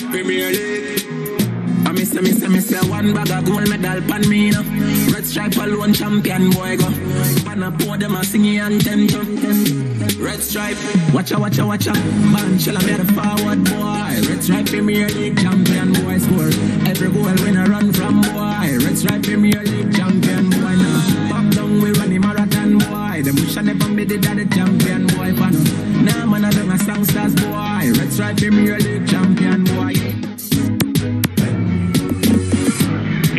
Premier League. I miss one bag of gold medal pan me no. Red stripe alone champion boy go. Pan a pour them a singing anthem. Red stripe, watcha. Man shall I be the forward boy. Red stripe Premier League champion boy score. Every goal win a run from boy. Red stripe Premier League champion boy now. Pop down we run the marathon boy. The bush and never made it that the champion boy pan. Nah man I done a songsters boy. Red stripe Premier League champion boy.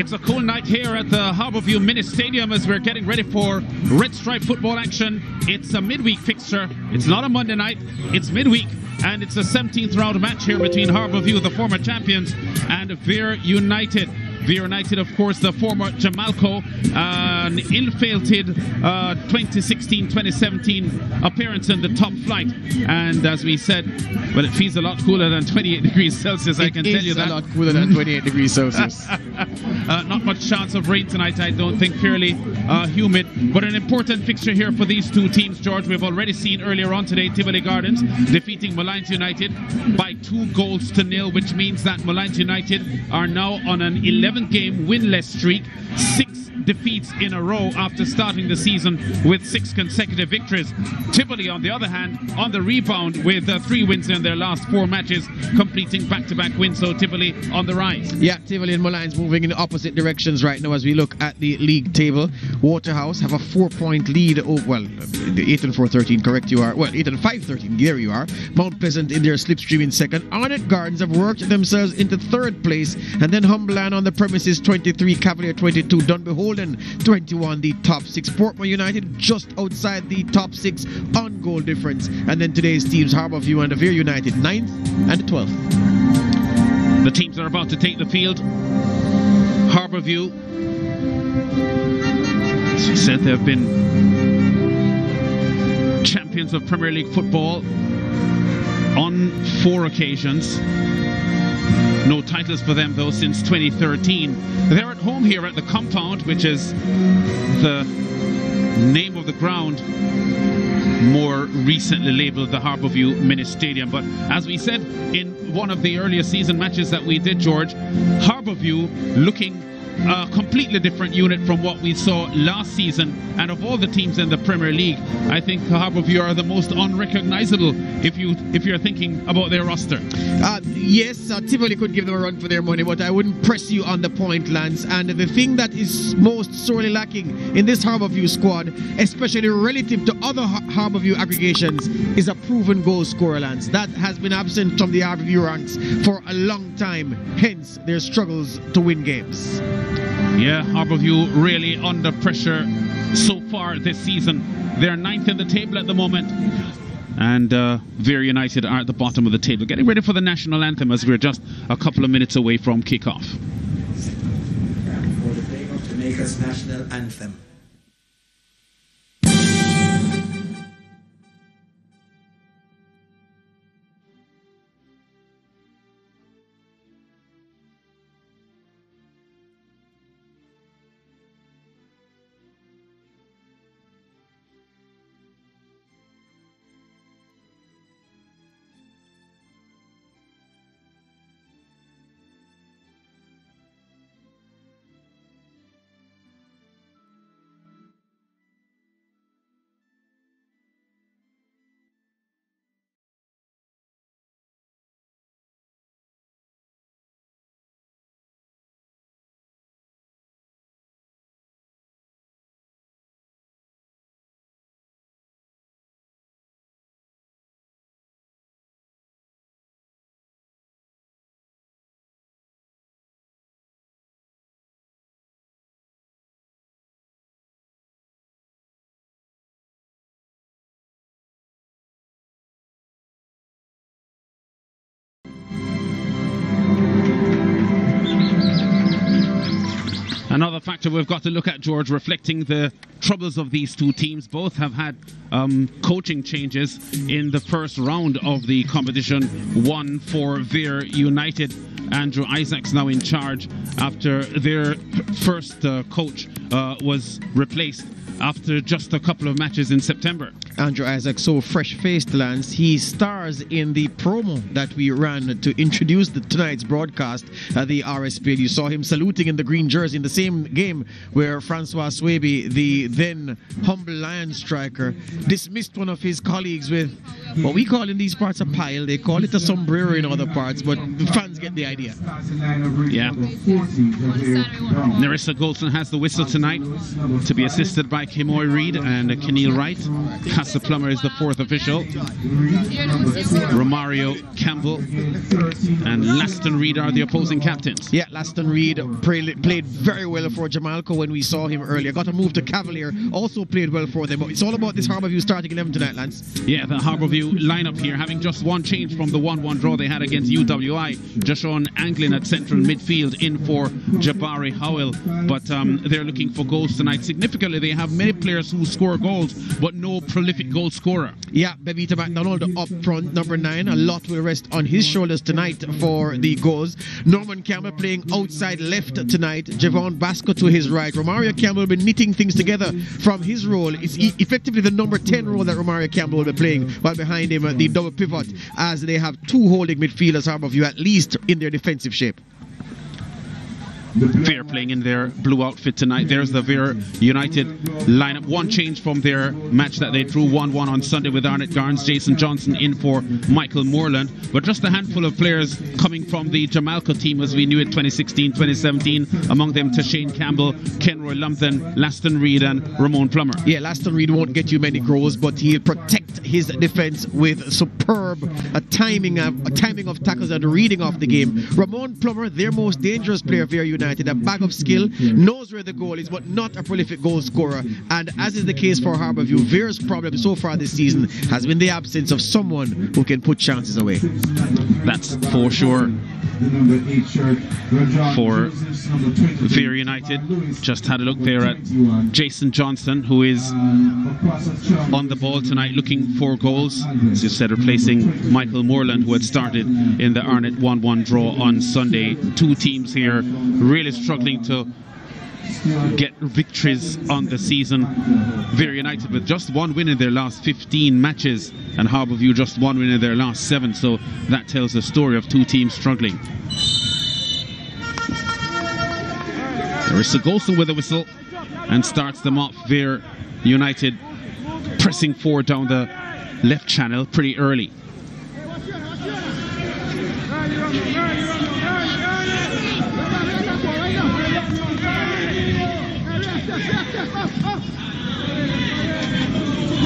It's a cool night here at the Harbour Mini Stadium as we're getting ready for Red Stripe football action. It's a midweek fixture. It's not a Monday night, it's midweek, and it's a 17th round match here between Harbour, the former champions, and Vere United. Vere United, of course, the former Jamaica, an ill-fated 2016-2017 appearance in the top flight. And as we said, well, it feels a lot cooler than 28 degrees Celsius, I can tell you that. It is a lot cooler than 28 degrees Celsius. Not much chance of rain tonight, I don't think, fairly humid. But an important fixture here for these two teams, George. We've already seen earlier on today Tivoli Gardens defeating Mullines United by 2-0, which means that Mullines United are now on an 11-game winless streak, 6 defeats in a row after starting the season with 6 consecutive victories. Tivoli, on the other hand, on the rebound with 3 wins in their last 4 matches, completing back-to-back wins. So Tivoli on the rise. Yeah, Tivoli and Mullines moving in opposite directions right now as we look at the league table. Waterhouse have a 4-point lead. Oh, well, 8-4-13, correct you are. Well, 8-5-13, there you are. Mount Pleasant in their slipstream in second. Arnett Gardens have worked themselves into 3rd place, and then Humberland on the premises 23, Cavalier 22, Dunbeholden 21, the top 6. Portmore United just outside the top 6 on goal difference, and then today's teams Harbourview and Vere United 9th and 12th. The teams are about to take the field. Harbourview, as we said, they have been champions of Premier League football on 4 occasions. No titles for them though since 2013. They're at home here at the Compound, which is the name of the ground more recently labelled the Harbourview Mini Stadium. But as we said in one of the earlier season matches that we did, George, Harbourview looking a completely different unit from what we saw last season, and of all the teams in the Premier League, I think Harbourview are the most unrecognisable if you're thinking about their roster. Yes, Tivoli could give them a run for their money, but I wouldn't press you on the point, Lance. And the thing that is most sorely lacking in this Harbourview squad, especially relative to other Harbourview aggregations, is a proven goal scorer, Lance. That has been absent from the Harbourview ranks for a long time, hence their struggles to win games. Yeah, Harbourview really under pressure so far this season. They're 9th in the table at the moment, and Vere United are at the bottom of the table, getting ready for the national anthem as we're just a couple of minutes away from kick-off. For the playing of Jamaica's national anthem. Another factor we've got to look at, George, reflecting the troubles of these two teams. Both have had coaching changes in the first round of the competition. One for Vere United. Andrew Isaacs now in charge after their first coach was replaced after just a couple of matches in September. Andrew Isaac so fresh-faced, Lance. He stars in the promo that we ran to introduce tonight's broadcast at the RSPL. You saw him saluting in the green jersey in the same game where Francois Swaby, the then humble Lion striker, dismissed one of his colleagues with what we call in these parts a pile. They call it a sombrero in other parts, but the fans get the idea. Yeah. Nerissa Golson has the whistle tonight, to be assisted by Kimoy Reid and Keneal Wright. Casa Plummer is the fourth official. Romario Campbell and Laston Reid are the opposing captains. Yeah, Laston Reid played very well for Jamalco when we saw him earlier. Got a move to Cavalier, also played well for them. But it's all about this Harbourview starting 11 tonight, Lance. Yeah, the Harbourview lineup here, having just one change from the 1-1 draw they had against UWI. Jashawn Anglin at central midfield in for Jabari Howell. But they're looking for goals tonight. Significantly, they have many players who score goals, but no prolific goal scorer. Yeah, Bevita McDonald up front, number 9. A lot will rest on his shoulders tonight for the goals. Norman Campbell playing outside left tonight. Javon Basco to his right. Romario Campbell will be knitting things together from his role. It's effectively the number 10 role that Romario Campbell will be playing, while behind him the double pivot, as they have 2 holding midfielders, Harbourview, at least in their defensive shape. Vere playing in their blue outfit tonight. There's the Vere United lineup. One change from their match that they drew 1-1 on Sunday with Arnett Garns. Jason Johnson in for Michael Moreland. But just a handful of players coming from the Jamalco team as we knew it 2016-2017. Among them Tashane Campbell, Kenroy Lumpton, Laston Reid and Ramon Plummer. Yeah, Laston Reid won't get you many goals, but he'll protect his defense with superb timing of tackles and reading of the game. Ramon Plummer, their most dangerous player, Vere United, a bag of skill, knows where the goal is, but not a prolific goal scorer. And as is the case for Harbourview, Vere's problem so far this season has been the absence of someone who can put chances away. That's for sure. For Vere United, just had a look there at Jason Johnson, who is on the ball tonight looking for goals, as you said, replacing Michael Moreland, who had started in the Arnett 1-1 draw on Sunday. 2 teams here really struggling to get victories on the season. Vere United with just 1 win in their last 15 matches, and Harbourview just 1 win in their last 7, so that tells the story of 2 teams struggling. Nerissa Golson with a whistle and starts them off. Vere United pressing forward down the left channel pretty early.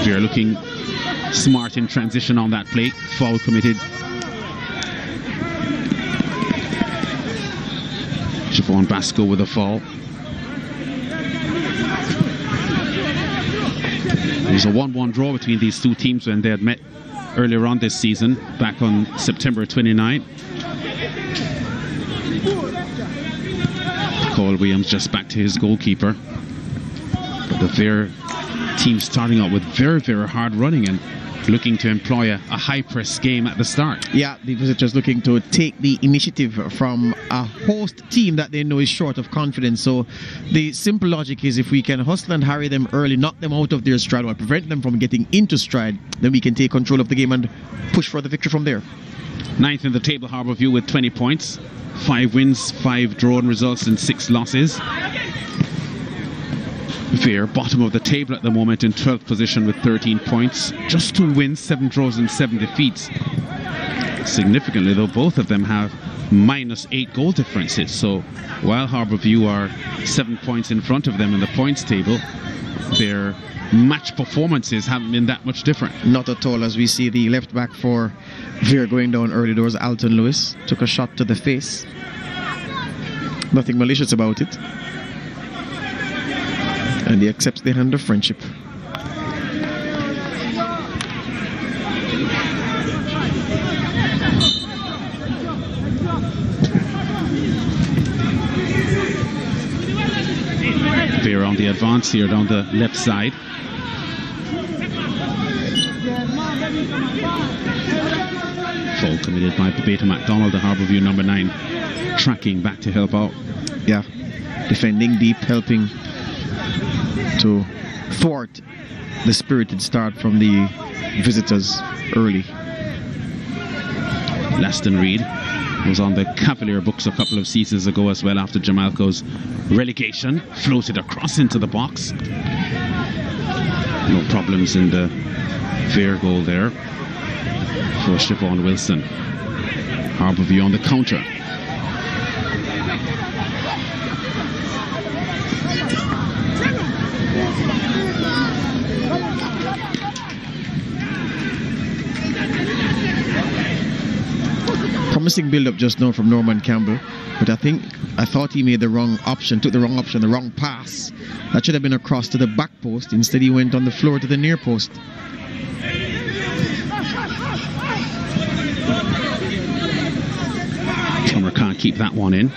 Vere looking smart in transition on that play. Foul committed. Javon Basco with a foul. It was a 1-1 draw between these 2 teams when they had met earlier on this season, back on September 29. Cole Williams just back to his goalkeeper. But the Vere team starting out with very, very hard running and looking to employ a high press game at the start. Yeah, the visitors looking to take the initiative from a host team that they know is short of confidence. So the simple logic is, if we can hustle and harry them early, knock them out of their stride, or prevent them from getting into stride, then we can take control of the game and push for the victory from there. 9th in the table, Harbourview with 20 points. 5 wins, 5 drawn results and 6 losses. Vere, bottom of the table at the moment, in 12th position with 13 points. Just 2 wins, 7 draws and 7 defeats. Significantly, though, both of them have -8 goal differences. So while Harbourview are 7 points in front of them in the points table, their match performances haven't been that much different. Not at all, as we see the left back for Vere going down early doors. Alton Lewis took a shot to the face. Nothing malicious about it. And he accepts the hand of friendship. Vere on the advance here down the left side. Foul committed by Bebeta McDonald, the Harbourview number 9, tracking back to help out. Yeah, defending deep, helping to thwart the spirited start from the visitors early. Laston Reid was on the Cavalier books a couple of seasons ago as well after Jamalco's relegation. Floated across into the box. No problems in the Vere goal there for Siobhan Wilson. Harbourview on the counter. Promising build-up just now from Norman Campbell, but I thought he made the wrong option, took the wrong option, the wrong pass. That should have been across to the back post. Instead he went on the floor to the near post. Plummer can't keep that one in.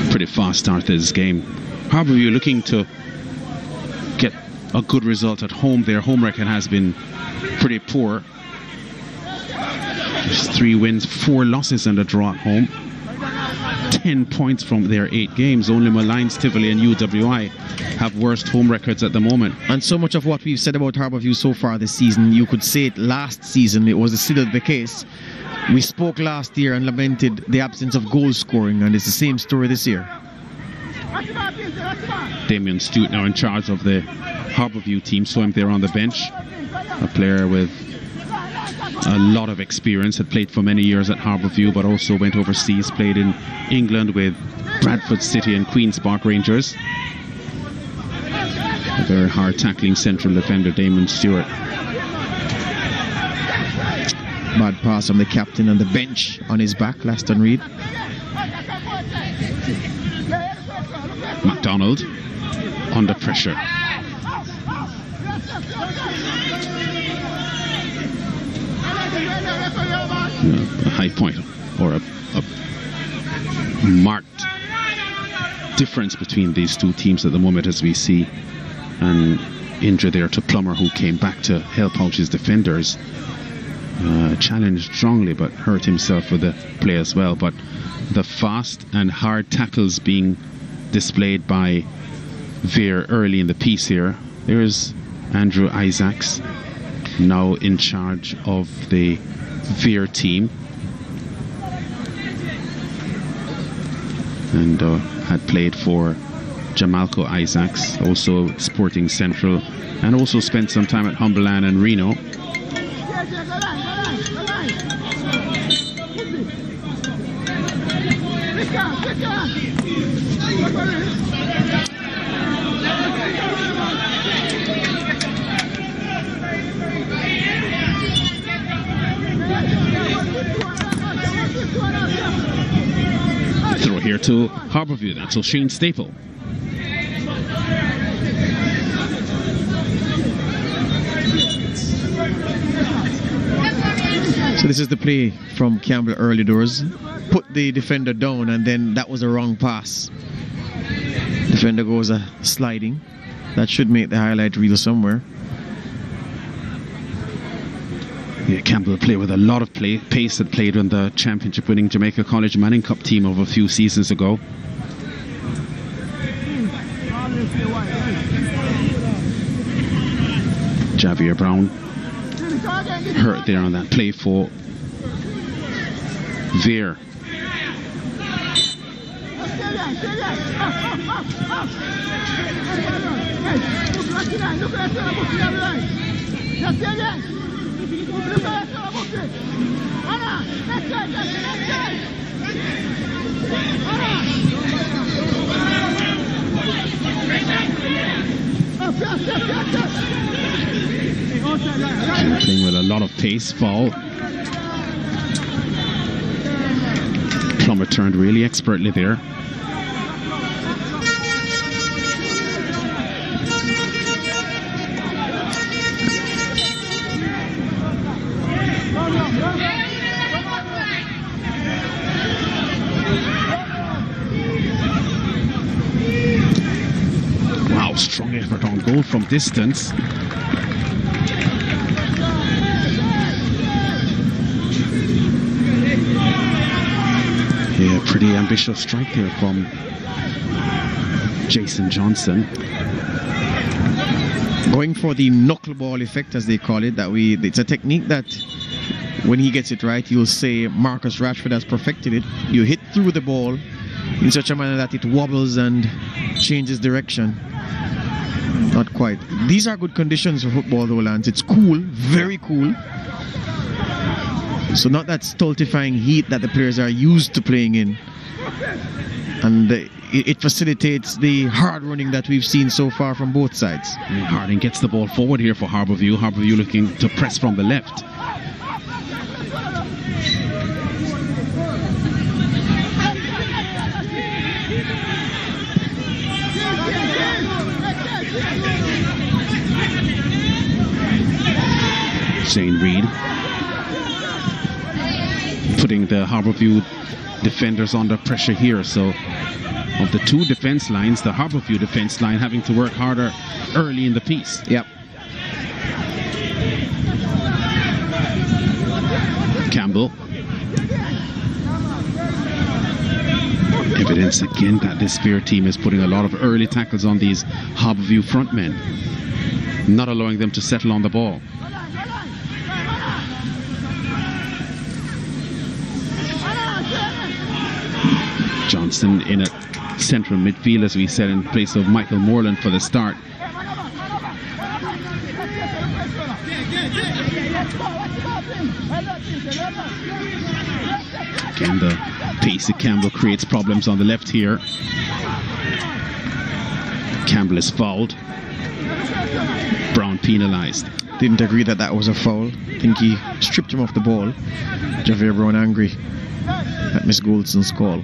Pretty fast start to this game. Harbourview looking to get a good result at home. Their home record has been pretty poor. There's 3 wins, 4 losses and a draw at home. 10 points from their 8 games. Only Malines, Tivoli and UWI have worst home records at the moment. And so much of what we've said about Harbourview so far this season, you could say it last season, it was still the case. We spoke last year and lamented the absence of goal scoring, and it's the same story this year. Damien Stewart now in charge of the Harbourview team, saw him there on the bench. A player with a lot of experience, had played for many years at Harbourview, but also went overseas, played in England with Bradford City and Queen's Park Rangers. A very hard tackling central defender, Damien Stewart. Bad pass from the captain on the bench on his back, Laston Reid. MacDonald under pressure. A high point or a marked difference between these two teams at the moment, as we see an injury there to Plummer, who came back to help out his defenders. Challenged strongly but hurt himself with the play as well. But the fast and hard tackles being displayed by Vere early in the piece here. There's Andrew Isaacs, now in charge of the Vere team, and had played for Jamalco Isaacs, also Sporting Central, and also spent some time at Humberland and Reno. Throw here to Harbourview, that's O'Shane Staple. So this is the play from Campbell early doors. Put the defender down, and then that was a wrong pass. Defender goes sliding. That should make the highlight reel somewhere. Yeah, Campbell played with a lot of pace, that played on the championship winning Jamaica College Manning Cup team of a few seasons ago. Javier Brown hurt there on that play for Vere. Playing with a lot of pace. Foul. Plummer turned really expertly there. Wow, strong effort on goal from distance. Yeah, pretty ambitious ambitious strike there from Jason Johnson. Going for the knuckleball effect, as they call it. It's a technique that, when he gets it right, you'll say Marcus Rashford has perfected it. You hit through the ball in such a manner that it wobbles and changes direction. Not quite. These are good conditions for football, though, Lance. It's cool, very cool. So not that stultifying heat that the players are used to playing in. And it facilitates the hard running that we've seen so far from both sides. Harding gets the ball forward here for Harbourview. Harbourview looking to press from the left. Zane Reid putting the Harbourview defenders under pressure here. So of the two defense lines, the Harbourview defense line having to work harder early in the piece. Yep. Campbell. Evidence again that this Vere team is putting a lot of early tackles on these Harbourview front men, not allowing them to settle on the ball. Johnson in a central midfield, as we said, in place of Michael Moreland for the start. Again, the pacey Campbell creates problems on the left here. Campbell is fouled. Brown penalised. Didn't agree that was a foul. I think he stripped him off the ball. Javier Brown angry at Miss Goldson's call.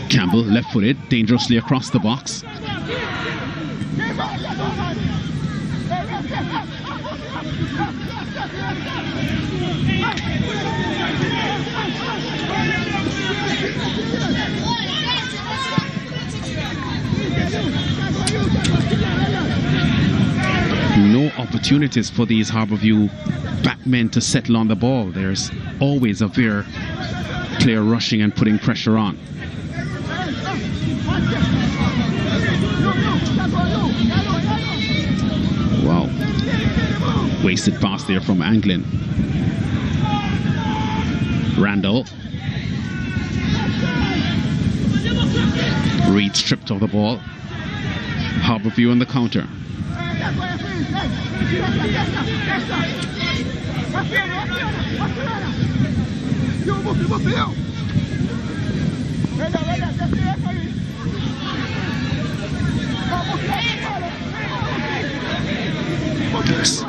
Campbell left-footed, dangerously across the box. No opportunities for these Harbourview backmen to settle on the ball. There's always a Vere player rushing and putting pressure on. Wow. Wasted pass there from Anglin. Randall. Reid stripped of the ball. Harbourview on the counter.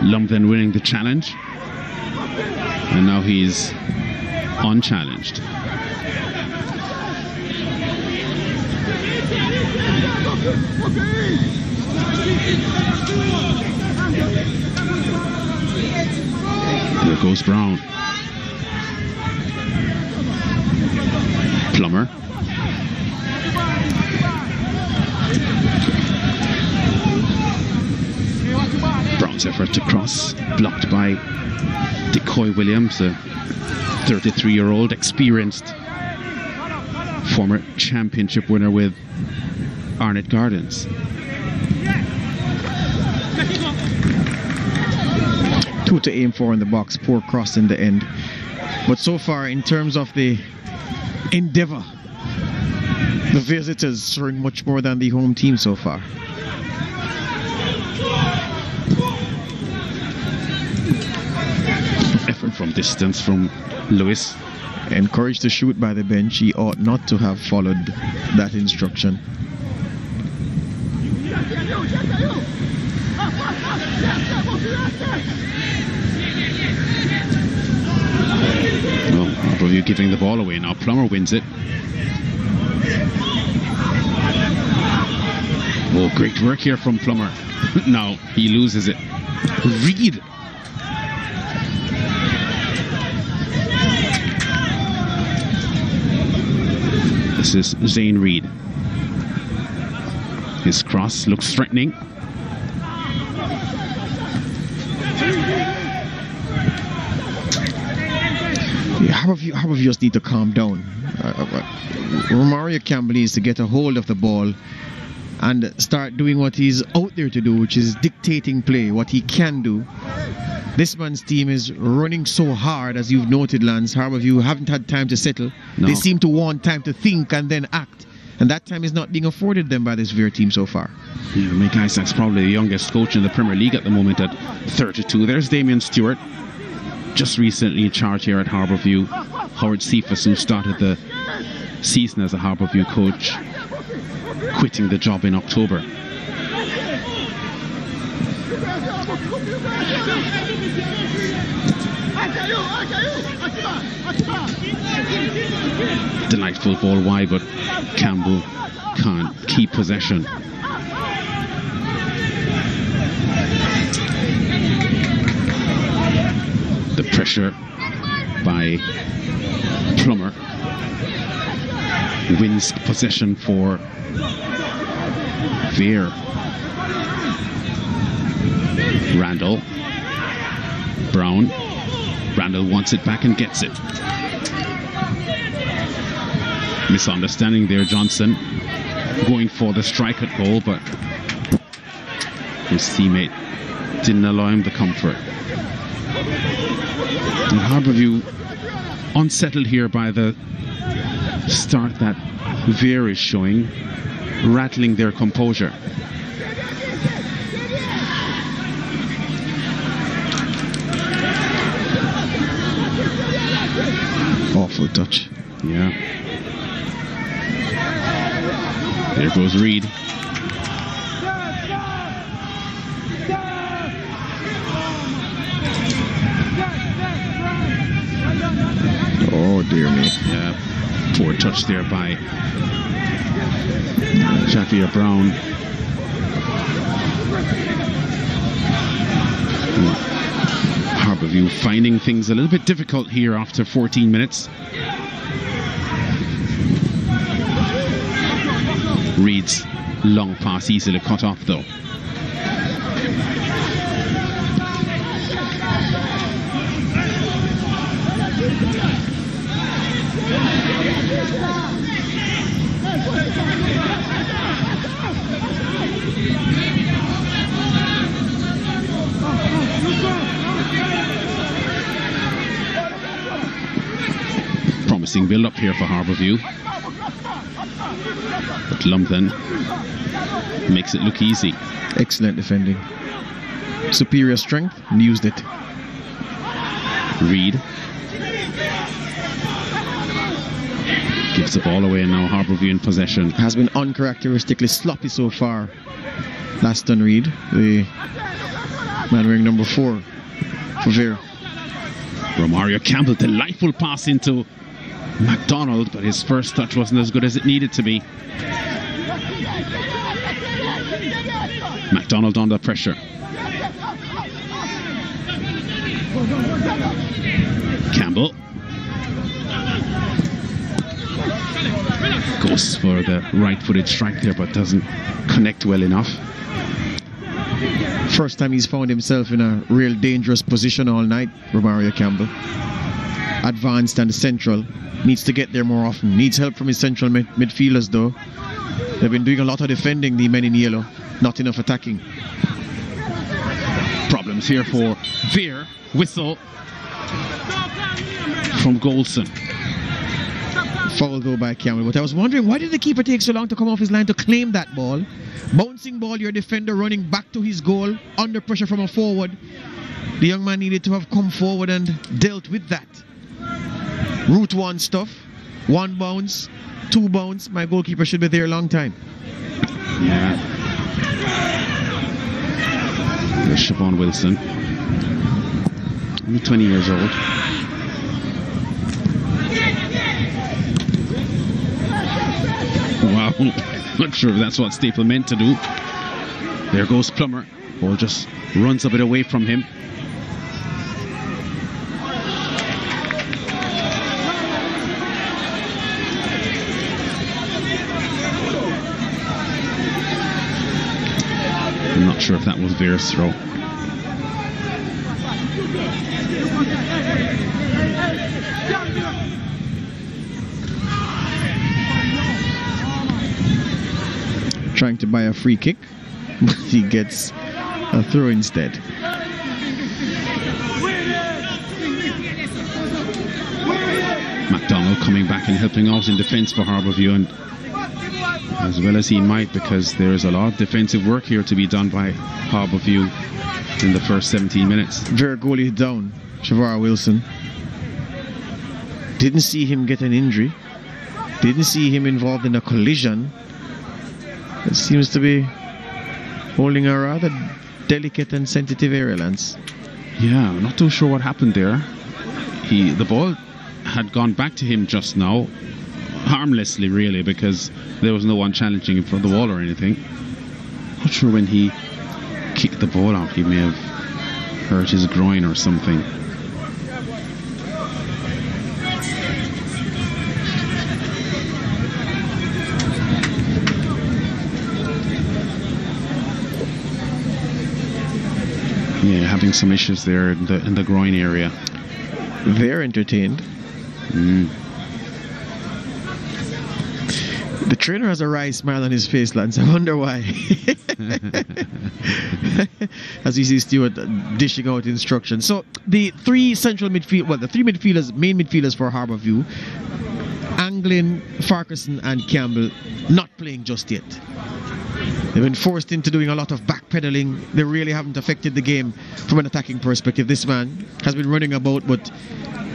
Lumpton winning the challenge, and now he's unchallenged. There goes Brown. Plummer. Brown's effort to cross, blocked by Decoy Williams, a 33-year-old experienced former championship winner with Arnett Gardens. Two to aim for in the box, poor cross in the end. But so far, in terms of the endeavour, the visitors showing much more than the home team so far. Effort from distance from Lewis. Encouraged to shoot by the bench. He ought not to have followed that instruction. Well, Harbourview giving the ball away now. Plummer wins it. Oh, great work here from Plummer. Now he loses it. Reid. This is Zane Reid. His cross looks threatening. Yeah, Harbour just need to calm down. Romario Campbell needs to get a hold of the ball and start doing what he's out there to do, which is dictating play, what he can do. This man's team is running so hard, as you've noted, Lance. Harbourview haven't had time to settle. No. They seem to want time to think and then act, and that time is not being afforded them by this Vere team so far. Yeah, Mike Isaac's probably the youngest coach in the Premier League at the moment at 32. There's Damien Stewart, just recently in charge here at Harbourview. Howard Cephas, who started the season as a Harbourview coach, quitting the job in October. Delightful ball wide, but Campbell can't keep possession. The pressure by Plummer wins possession for Vere. Randall. Brown. Randall wants it back and gets it. Misunderstanding there, Johnson going for the strike at goal, but his teammate didn't allow him the comfort. And Harbourview unsettled here by the start that Vere is showing, rattling their composure. Awful touch. Yeah. There goes Reed. Oh dear me. Yeah. Poor touch there by Javier Brown. Harbourview finding things a little bit difficult here after 14 minutes. Reed's long pass easily cut off though. Promising build up here for Harbourview, but Lumpton makes it look easy. Excellent defending. Superior strength, and used it. Reed gives the ball away, and now Harbourview in possession. Has been uncharacteristically sloppy so far. Laston Reed, the man wearing number 4 for Vere. Romario Campbell, delightful pass into MacDonald, but his first touch wasn't as good as it needed to be. MacDonald under pressure. Campbell goes for the right-footed strike there, but doesn't connect well enough. First time he's found himself in a real dangerous position all night, Romario Campbell. Advanced and central. Needs to get there more often. Needs help from his central midfielders though. They've been doing a lot of defending, the men in yellow. Not enough attacking. Problems here for Vere. Whistle from Goldson. Foul though by Campbell. But I was wondering, why did the keeper take so long to come off his line to claim that ball? Bouncing ball, your defender running back to his goal under pressure from a forward. The young man needed to have come forward and dealt with that. Route 1 stuff. 1 bounce, 2 bounce. My goalkeeper should be there a long time. Yeah. There's Siobhan Wilson. Only 20 years old. Wow. Not sure if that's what Staple meant to do. There goes Plummer. Ball just runs a bit away from him. Not sure if that was Vere's throw. Trying to buy a free kick, but he gets a throw instead. McDonald coming back and helping out in defence for Harbourview, and as well as he might, because there's a lot of defensive work here to be done by Harbourview in the first 17 minutes. Vere goalie down, Shavar Wilson. Didn't see him get an injury. Didn't see him involved in a collision. It seems to be holding a rather delicate and sensitive area, Lance. Yeah, I'm not too sure what happened there. The ball had gone back to him just now, harmlessly really, because there was no one challenging him for the wall or anything. Not sure when he kicked the ball out, he may have hurt his groin or something. Yeah, having some issues there in the groin area. They're entertained. The trainer has a wry smile on his face, Lance. I wonder why. As he sees Stewart dishing out instructions. So the three central midfield, well, the three midfielders, main midfielders for Harbourview, Anglin, Farquharson and Campbell, not playing just yet. They've been forced into doing a lot of backpedaling. They really haven't affected the game from an attacking perspective. This man has been running about, but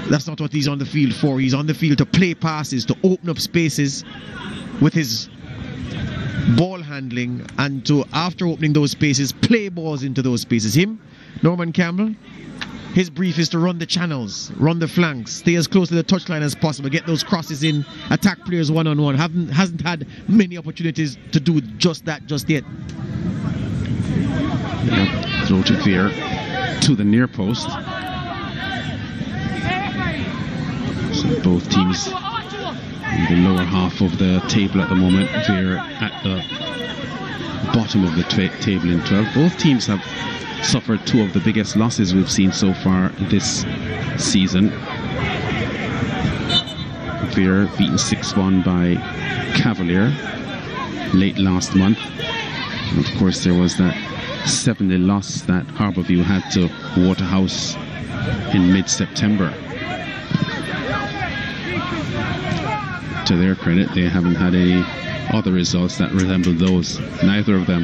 that's not what he's on the field for. He's on the field to play passes, to open up spaces with his ball handling, and to, after opening those spaces, play balls into those spaces. Him, Norman Campbell, his brief is to run the channels, run the flanks, stay as close to the touchline as possible, get those crosses in, attack players one-on-one. Hasn't had many opportunities to do just that just yet. Yeah, throw to Vere to the near post. So both teams in the lower half of the table at the moment. Vere at the bottom of the table in 12. Both teams have suffered two of the biggest losses we've seen so far this season. Vere beaten 6-1 by Cavalier late last month. And of course there was that 7-0 loss that Harbourview had to Waterhouse in mid-September. To their credit, they haven't had any other results that resemble those. Neither of them.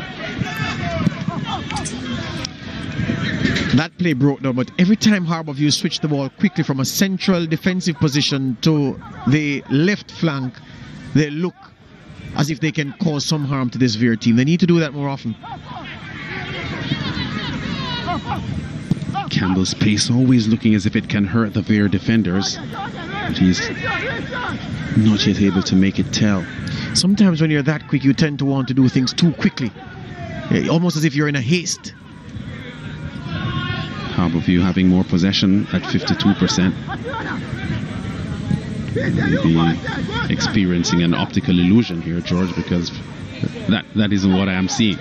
That play broke down, but every time Harbourview switched the ball quickly from a central defensive position to the left flank, they look as if they can cause some harm to this Vere team. They need to do that more often. Campbell's pace always looking as if it can hurt the Vere defenders, but he's not yet able to make it tell. Sometimes when you're that quick, you tend to want to do things too quickly, almost as if you're in a haste. Harbourview having more possession at 52%. Maybe experiencing an optical illusion here, George, because that isn't what I am seeing.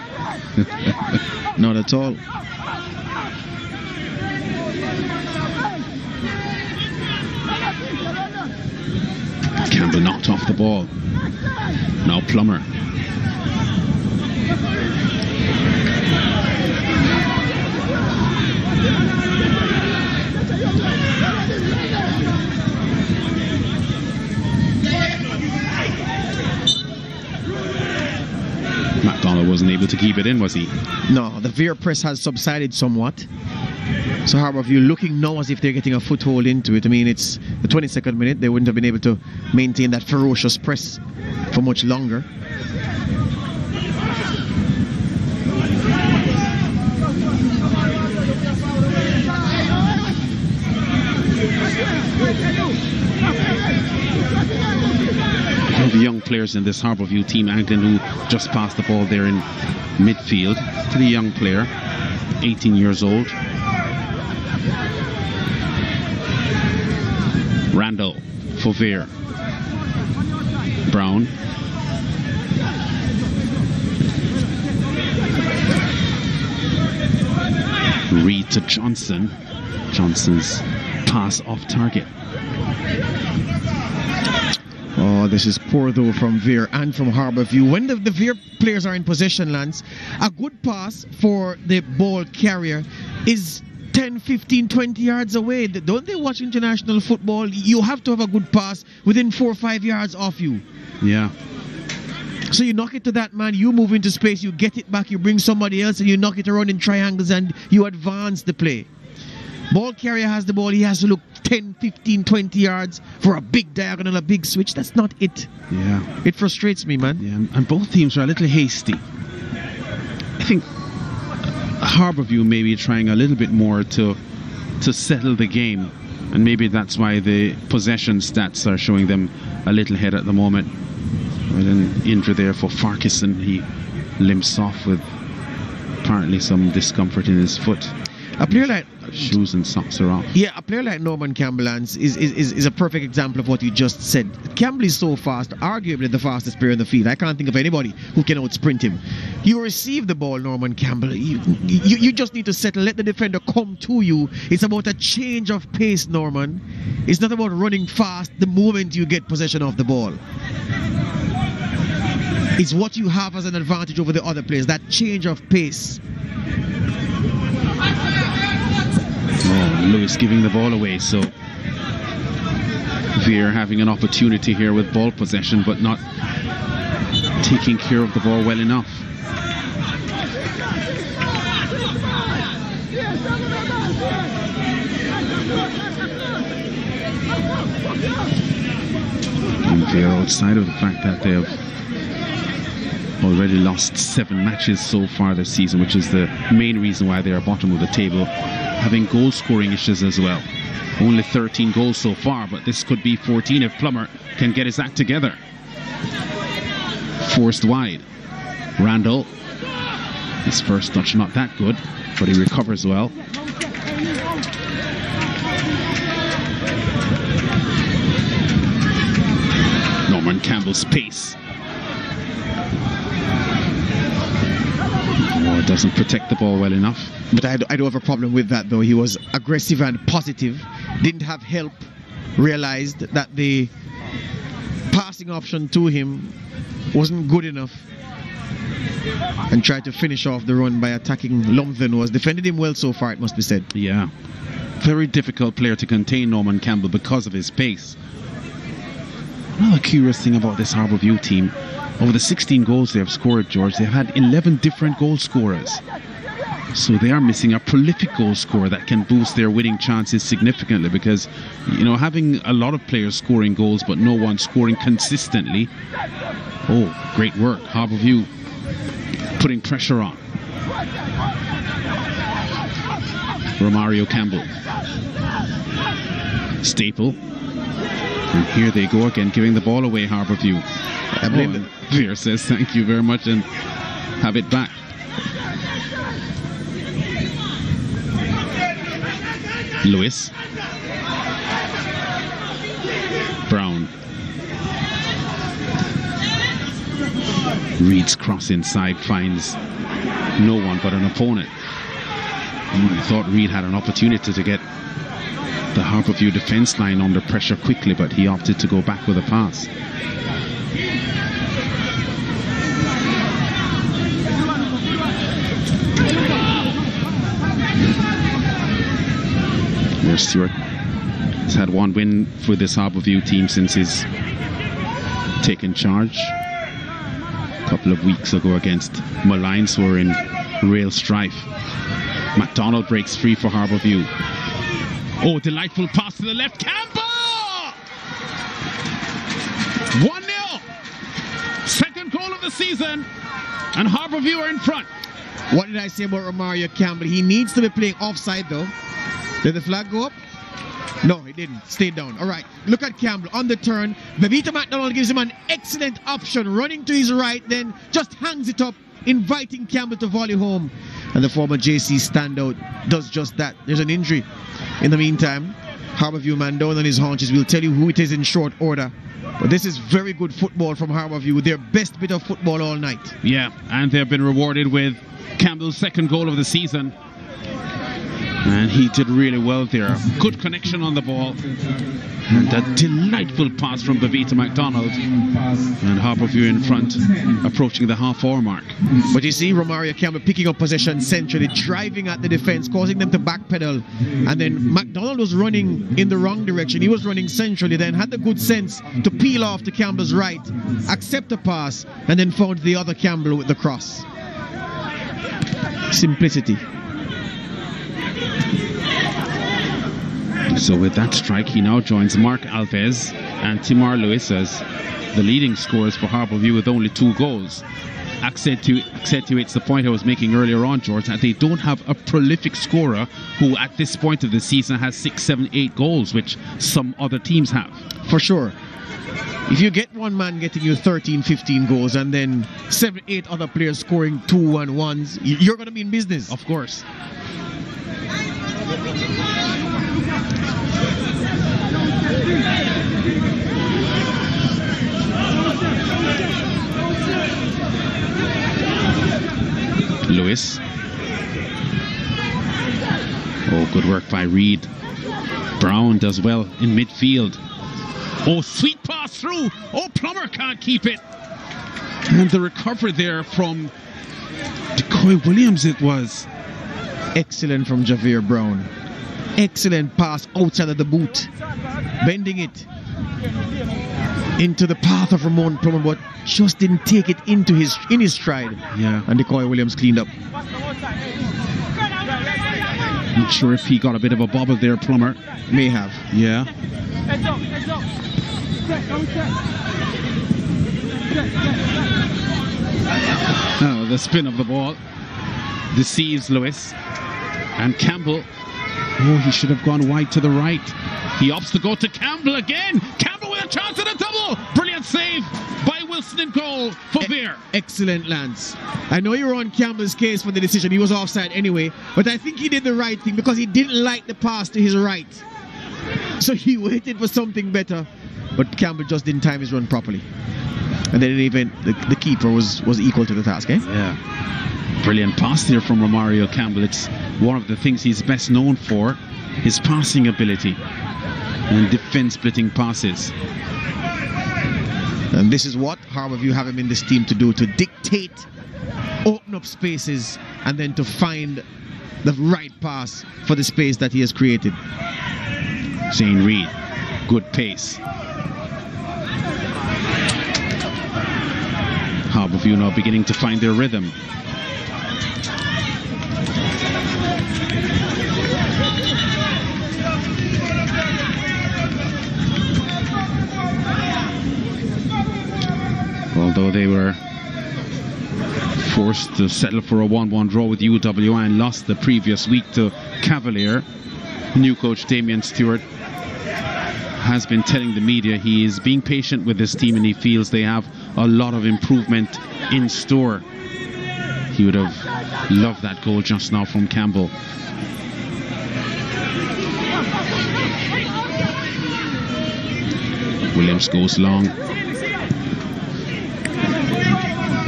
Not at all. Campbell knocked off the ball. Now Plummer. McDonald wasn't able to keep it in, was he? No, the Vere press has subsided somewhat. So Harbourview looking now as if they're getting a foothold into it. I mean, it's the 22nd minute. They wouldn't have been able to maintain that ferocious press for much longer. One of the young players in this Harbourview team, Anglin, who just passed the ball there in midfield. Pretty young player, 18 years old. Randall for Vere. Brown. to Johnson. Johnson's pass off target. Oh, this is poor though from Vere and from Harbourview. When the Vere players are in possession, Lance, a good pass for the ball carrier is 10, 15, 20 yards away. Don't they watch international football? You have to have a good pass within 4 or 5 yards off you. Yeah. So you knock it to that man, you move into space, you get it back, you bring somebody else and you knock it around in triangles and you advance the play. Ball carrier has the ball, he has to look 10, 15, 20 yards for a big diagonal, a big switch. That's not it. Yeah. It frustrates me, man. Yeah, and both teams are a little hasty. I think Harbourview may be trying a little bit more to settle the game, and maybe that's why the possession stats are showing them a little ahead at the moment. With an injury there for Farquharson, he limps off with apparently some discomfort in his foot. A player like shoes and socks are off. Yeah, a player like Norman Campbell is a perfect example of what you just said. Campbell is so fast, arguably the fastest player in the field. I can't think of anybody who can outsprint him. You receive the ball, Norman Campbell. You just need to settle, let the defender come to you. It's about a change of pace, Norman. It's not about running fast the moment you get possession of the ball. It's what you have as an advantage over the other players, that change of pace. Oh, Lewis giving the ball away, so Vere having an opportunity here with ball possession but not taking care of the ball well enough. And Vere, outside of the fact that they have already lost 7 matches so far this season, which is the main reason why they are bottom of the table, having goal scoring issues as well. Only 13 goals so far, but this could be 14 if Plummer can get his act together. Forced wide. Randall, his first touch not that good, but he recovers well. Norman Campbell's pace. Oh, doesn't protect the ball well enough. But I don't have a problem with that though. He was aggressive and positive, didn't have help, realized that the passing option to him wasn't good enough and tried to finish off the run by attacking Lumsden, who has defended him well so far, it must be said. Yeah, very difficult player to contain, Norman Campbell, because of his pace. Another curious thing about this Harbourview team, over the 16 goals they have scored, George, they've had 11 different goal scorers. So they are missing a prolific goal scorer that can boost their winning chances significantly, because, you know, having a lot of players scoring goals but no one scoring consistently. Oh, great work. Harbourview putting pressure on. Romario Campbell. Staple. And here they go again, giving the ball away, Harbourview. I blame them. Vere says thank you very much and have it back. Lewis. Brown. Reed's cross inside, finds no one but an opponent. I thought Reed had an opportunity to get the Harbourview defence line under pressure quickly, but he opted to go back with a pass. Where Stewart has had one win for this Harbourview team since he's taken charge a couple of weeks ago against Malines, who were in real strife. McDonald breaks free for Harbourview. Oh, delightful pass to the left. Campbell! 1-0. Second goal of the season, and Harbourview are in front. What did I say about Romario Campbell? He needs to be playing offside though. Did the flag go up? No, he didn't. Stayed down. All right. Look at Campbell on the turn. Bebita McDonald gives him an excellent option. Running to his right, then just hangs it up, inviting Campbell to volley home. And the former JC standout does just that. There's an injury. In the meantime, Harbourview man down on his haunches. We'll tell you who it is in short order. But this is very good football from Harbourview. Their best bit of football all night. Yeah, and they've been rewarded with Campbell's second goal of the season. And he did really well there. Good connection on the ball. And a delightful pass from Bavita McDonald. And Harbourview in front, approaching the half-hour mark. But you see Romario Campbell picking up possession centrally, driving at the defense, causing them to backpedal. And then McDonald was running in the wrong direction. He was running centrally, then had the good sense to peel off to Campbell's right, accept the pass, and then found the other Campbell with the cross. Simplicity. So with that strike, he now joins Mark Alves and Timar Lewis as the leading scorers for Harbourview with only 2 goals. Accentuates the point I was making earlier on, George, that they don't have a prolific scorer who at this point of the season has 6, 7, 8 goals, which some other teams have. For sure. If you get one man getting you 13, 15 goals and then 7, 8 other players scoring 2 and 1s, you're going to be in business. Of course. Lewis. Oh, good work by Reid. Brown does well in midfield. Oh, sweet pass through. Oh, Plummer can't keep it. And the recovery there from Decoy Williams it was. Excellent from Javier Brown. Excellent pass outside of the boot. Bending it into the path of Ramon Plummer, but just didn't take it in his stride. Yeah. And Decoy Williams cleaned up. Not sure if he got a bit of a bobble there, Plummer. May have. Yeah. Oh, the spin of the ball deceives Lewis. And Campbell, oh, he should have gone wide to the right. He opts to go to Campbell again. Campbell with a chance at a double. Brilliant save by Wilson in goal for Vere. Excellent, Lance. I know you're on Campbell's case for the decision. He was offside anyway, but I think he did the right thing because he didn't like the pass to his right. So he waited for something better, but Campbell just didn't time his run properly. And then in the event, the keeper was equal to the task, eh? Yeah. Brilliant pass there from Romario Campbell. It's one of the things he's best known for, his passing ability and defense-splitting passes. And this is what Harbourview have him in this team to do, to dictate, open up spaces, and then to find the right pass for the space that he has created. Shane Reid, good pace. Harbourview now beginning to find their rhythm. Although they were forced to settle for a 1-1 draw with UWI and lost the previous week to Cavalier, new coach Damien Stewart has been telling the media he is being patient with this team and he feels they have a lot of improvement in store. He would have loved that goal just now from Campbell. Williams goes long.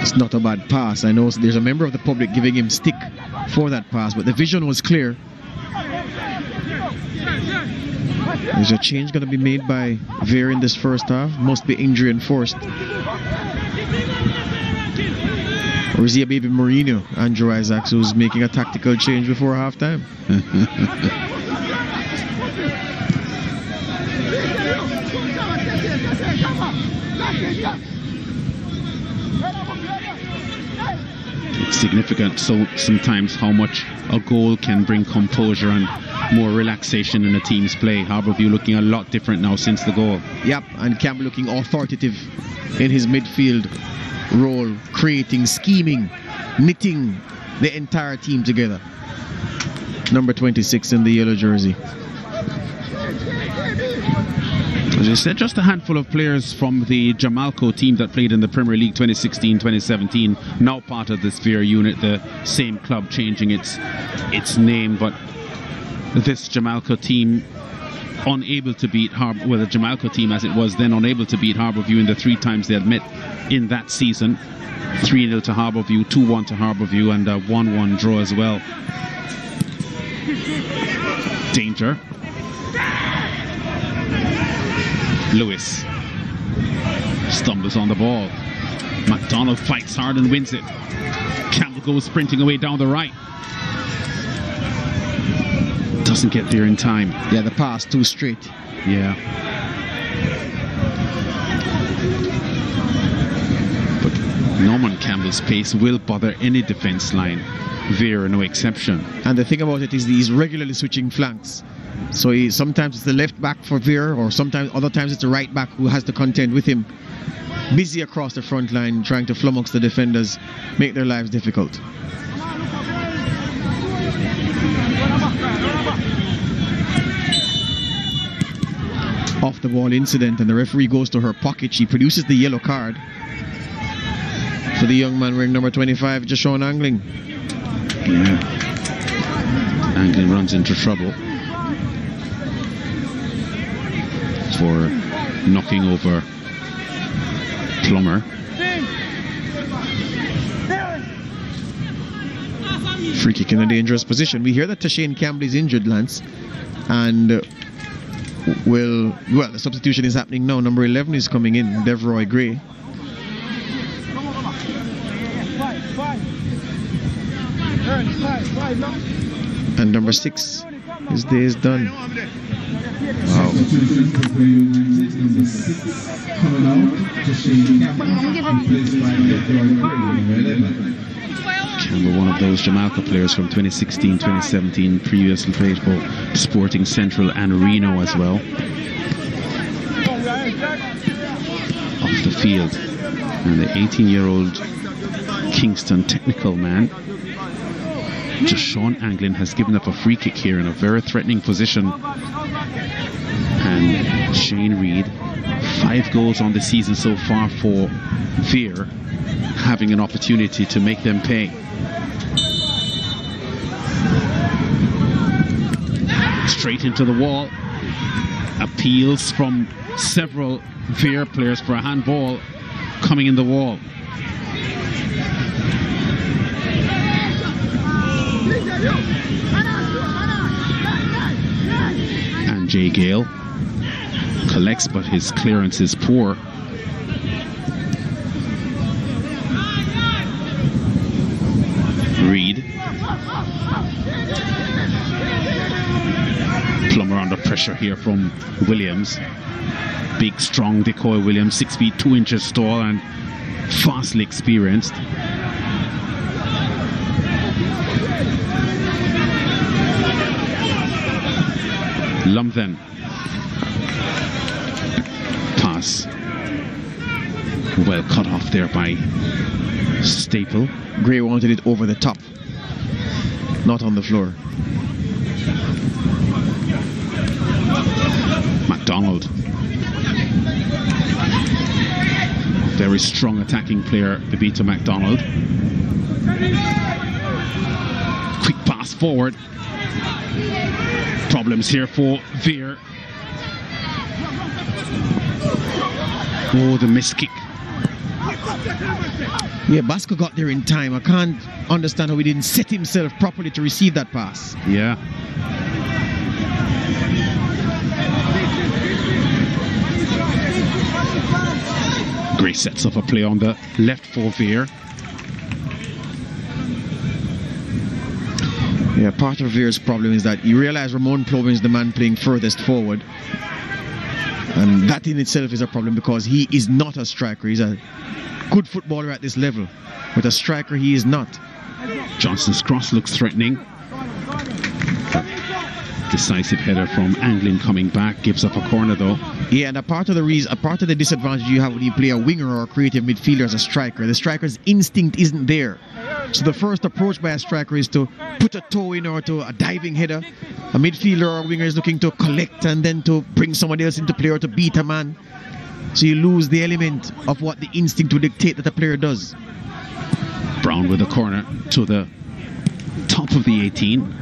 It's not a bad pass. I know there's a member of the public giving him stick for that pass, but the vision was clear. There's a change going to be made by Vere in this first half. Must be injury enforced. Or is he a baby Mourinho, Andrew Isaacs, who's making a tactical change before halftime? It's significant so sometimes how much a goal can bring composure and more relaxation in a team's play. Harbourview looking a lot different now since the goal. Yep, and Campbell looking authoritative in his midfield role, creating, scheming, knitting the entire team together. Number 26 in the yellow jersey. As I said, just a handful of players from the Jamalco team that played in the Premier League 2016-2017, now part of this Vere unit, the same club changing its name, but this Jamalco team unable to beat Harbour, well, the Jamalco team as it was then unable to beat Harbourview in the 3 times they had met in that season. 3-0 to Harbourview, 2-1 to Harbourview, and a 1-1 draw as well. Danger. Lewis stumbles on the ball. McDonald fights hard and wins it. Campbell goes sprinting away down the right. Doesn't get there in time. Yeah, the pass too straight. Yeah. But Norman Campbell's pace will bother any defense line. Vere no exception. And the thing about it is he's regularly switching flanks. So sometimes it's the left back for Vere, or other times it's the right back who has to contend with him. Busy across the front line, trying to flummox the defenders, make their lives difficult. Off the ball incident, and the referee goes to her pocket. She produces the yellow card for the young man wearing number 25, Jashawn Angling. Yeah. Angling runs into trouble for knocking over Plummer. Free kick in a dangerous position. We hear that Tashane Campbell is injured, Lance, and the substitution is happening now. Number 11 is coming in, Devroy Gray. And number 6, his day is done. Wow. Campbell, one of those Jamaica players from 2016-2017, previously played for Sporting Central and Reno as well. Off the field, and the 18-year-old Kingston technical man, Jashawn Anglin, has given up a free kick here in a very threatening position. And Shane Reid, 5 goals on the season so far for Vere, having an opportunity to make them pay. Straight into the wall. Appeals from several Vere players for a handball coming in the wall. And Jay Gale collects, but his clearance is poor. Reid. Plummer under pressure here from Williams. Big, strong Decoy Williams, 6 feet 2 inches tall and vastly experienced. Lumthen. Pass. Well cut off there by Staple. Gray wanted it over the top, not on the floor. McDonald. Very strong attacking player, Bebito McDonald. Quick pass forward. Problems here for Vere. Oh, the missed kick. Yeah, Basco got there in time. I can't understand how he didn't set himself properly to receive that pass. Yeah. Gray sets up a play on the left for Vere. Yeah, part of Vere's problem is that you realize Ramon Plovin is the man playing furthest forward. And that in itself is a problem because he is not a striker. He's a good footballer at this level. But a striker he is not. Johnson's cross looks threatening. Decisive header from Anglin coming back, gives up a corner though. Yeah, and a part of the disadvantage you have when you play a winger or a creative midfielder as a striker, the striker's instinct isn't there. So the first approach by a striker is to put a toe in or to a diving header. A midfielder or a winger is looking to collect and then to bring somebody else into play or to beat a man. So you lose the element of what the instinct would dictate that a player does. Brown with a corner to the top of the 18.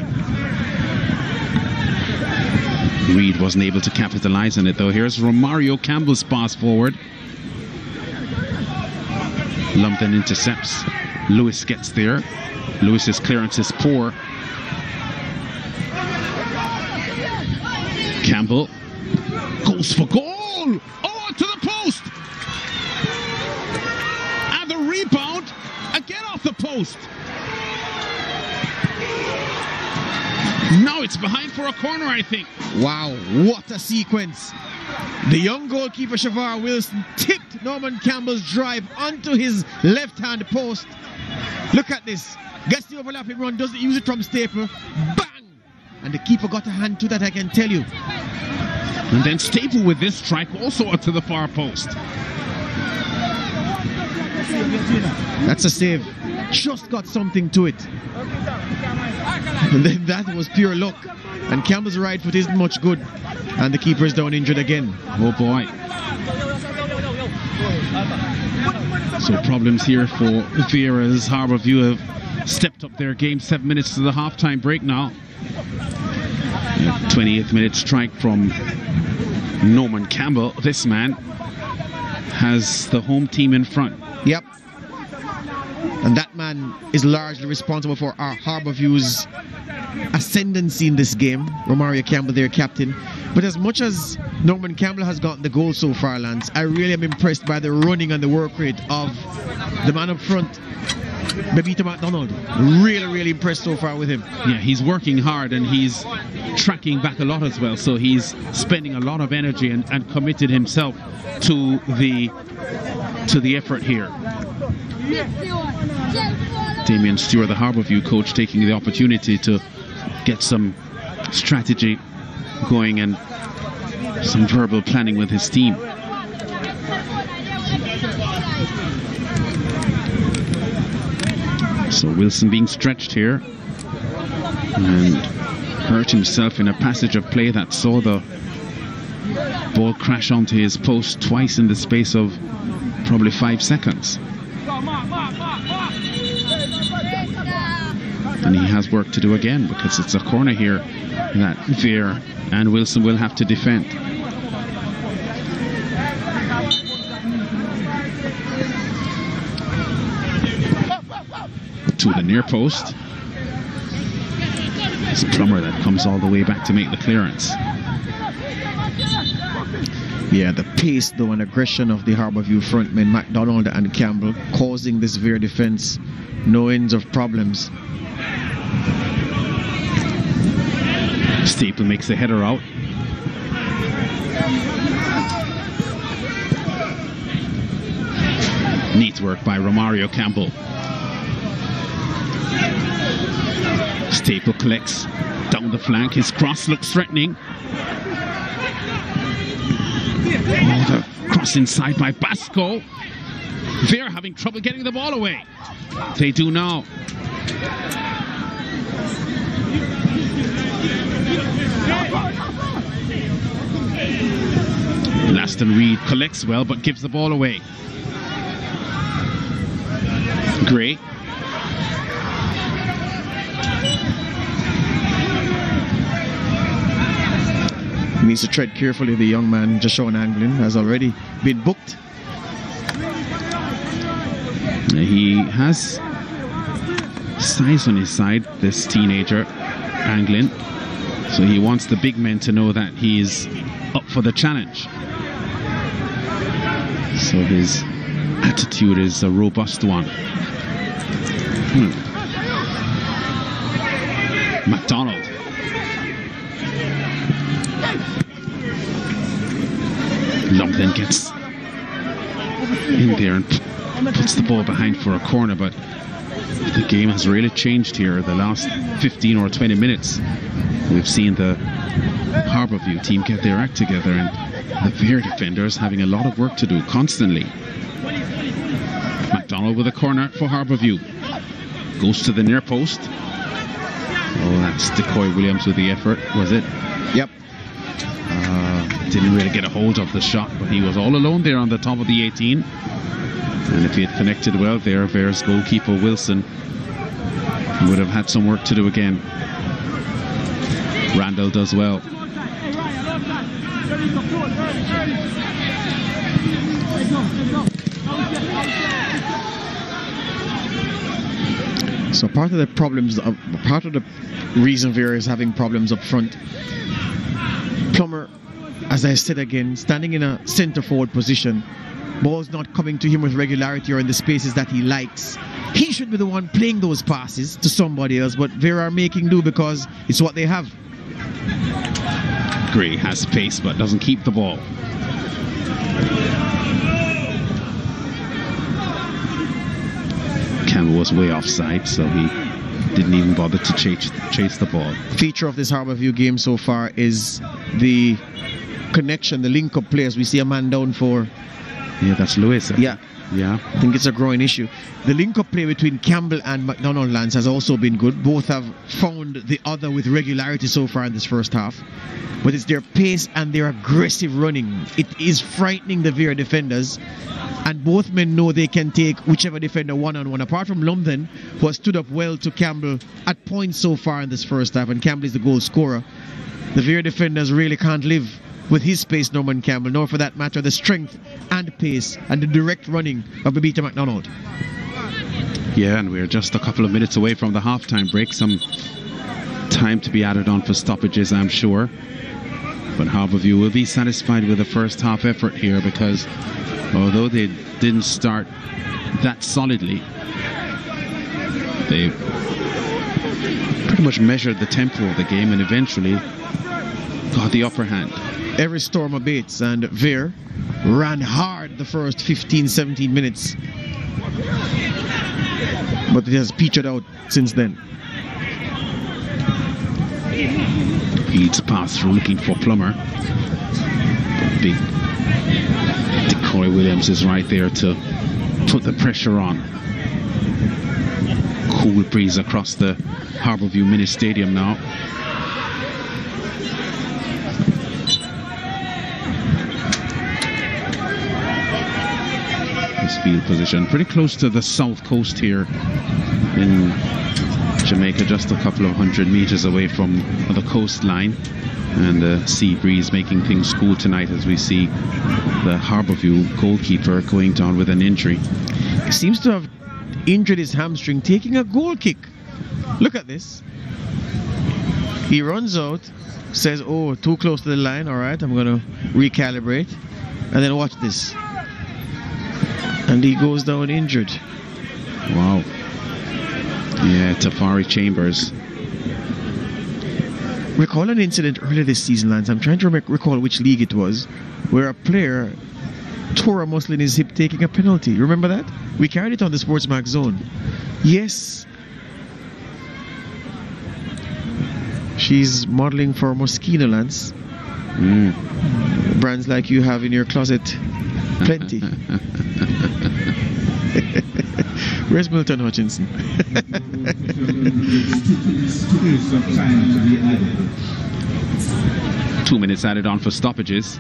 Reid wasn't able to capitalize on it though. Here's Romario Campbell's pass forward. Lumpton intercepts. Lewis gets there. Lewis's clearance is poor. Campbell goes for goal. Oh, to the post. And the rebound again off the post. Now it's behind for a corner, I think. Wow, what a sequence. The young goalkeeper Shavar Wilson tipped Norman Campbell's drive onto his left-hand post. Look at this. Gets the overlapping run, doesn't use it from Staple. Bang! And the keeper got a hand to that, I can tell you. And then Staple with this strike also up to the far post. That's a save. Just got something to it. And then that was pure luck. And Campbell's right foot isn't much good. And the keeper is down injured again. Oh boy. So problems here for Vere as Harbourview have stepped up their game. 7 minutes to the halftime break now. 28th minute strike from Norman Campbell. This man has the home team in front. Yep. And that man is largely responsible for our Harbourview's ascendancy in this game. Romario Campbell, their captain. But as much as Norman Campbell has gotten the goal so far, Lance, I really am impressed by the running and the work rate of the man up front, Bebito McDonald. Really impressed so far with him. Yeah, he's working hard and he's tracking back a lot as well. So he's spending a lot of energy and committed himself to the effort here. Damien Stewart, the Harbourview coach, taking the opportunity to get some strategy going and some verbal planning with his team. So Wilson being stretched here and hurt himself in a passage of play that saw the ball crash onto his post twice in the space of probably 5 seconds. And he has work to do again because it's a corner here that Vere and Wilson will have to defend. To the near post. It's Plummer that comes all the way back to make the clearance. Yeah, the pace though and aggression of the Harbourview frontmen McDonald and Campbell causing this Vere defense no ends of problems. Staple makes the header out. Neat work by Romario Campbell. Staple collects down the flank. His cross looks threatening. Oh, the cross inside by Basco. Vere having trouble getting the ball away. They do now. Laston Reed collects well but gives the ball away. Gray. He needs to tread carefully. The young man, Jashon Anglin, has already been booked. He has size on his side, this teenager, Anglin. So he wants the big men to know that he's up for the challenge. So his attitude is a robust one. McDonald. Long then gets in there and puts the ball behind for a corner, but the game has really changed here. The last 15 or 20 minutes we've seen the Harbourview team get their act together, and the Vere defenders having a lot of work to do constantly. McDonald with a corner for Harbourview. Goes to the near post. Oh, that's Decoy Williams with the effort, was it? Yep. Didn't really get a hold of the shot, but he was all alone there on the top of the 18. And if he had connected well there, Vere's goalkeeper Wilson would have had some work to do again. Randall does well. So part of the reason Vere is having problems up front, Plummer, as I said again, standing in a centre forward position. Ball's not coming to him with regularity or in the spaces that he likes. He should be the one playing those passes to somebody else, but Vere are making do because it's what they have. Gray has pace but doesn't keep the ball. Campbell was way offside, so he didn't even bother to chase the ball. Feature of this Harbourview game so far is the connection, the link-up players. We see a man down for... Yeah, that's Lewis. Yeah. I think it's a growing issue. The link-up play between Campbell and McDonald Lance has also been good. Both have found the other with regularity so far in this first half. But it's their pace and their aggressive running. It is frightening the Vere defenders. And both men know they can take whichever defender one-on-one. Apart from Lumden, who has stood up well to Campbell at points so far in this first half. And Campbell is the goal scorer. The Vere defenders really can't live with his pace, Norman Campbell, nor for that matter the strength and pace and the direct running of Babita McDonald. Yeah, and we're just a couple of minutes away from the halftime break. Some time to be added on for stoppages, I'm sure. But Harbourview will be satisfied with the first half effort here, because although they didn't start that solidly, they pretty much measured the tempo of the game and eventually got the upper hand. Every storm abates, and Vere ran hard the first 15-17 minutes, but it has petered out since then. Feeds pass through looking for Plummer. Big Decoy Williams is right there to put the pressure on. Cool breeze across the Harbourview Mini Stadium now. Field position pretty close to the south coast here in Jamaica, just a couple of 100 meters away from the coastline, and the sea breeze making things cool tonight as we see the Harbourview goalkeeper going down with an injury. He seems to have injured his hamstring taking a goal kick. Look at this. He runs out, says, oh, too close to the line, alright, I'm gonna recalibrate, and then watch this. And he goes down injured. Wow. Yeah, Tafari Chambers. Recall an incident earlier this season, Lance. I'm trying to recall which league it was, where a player tore a muscle in his hip taking a penalty. Remember that? We carried it on the Sportsmax Zone. Yes. She's modeling for Moschino, Lance. Brands like you have in your closet. Plenty. Where's Milton Hutchinson? 2 minutes added on for stoppages.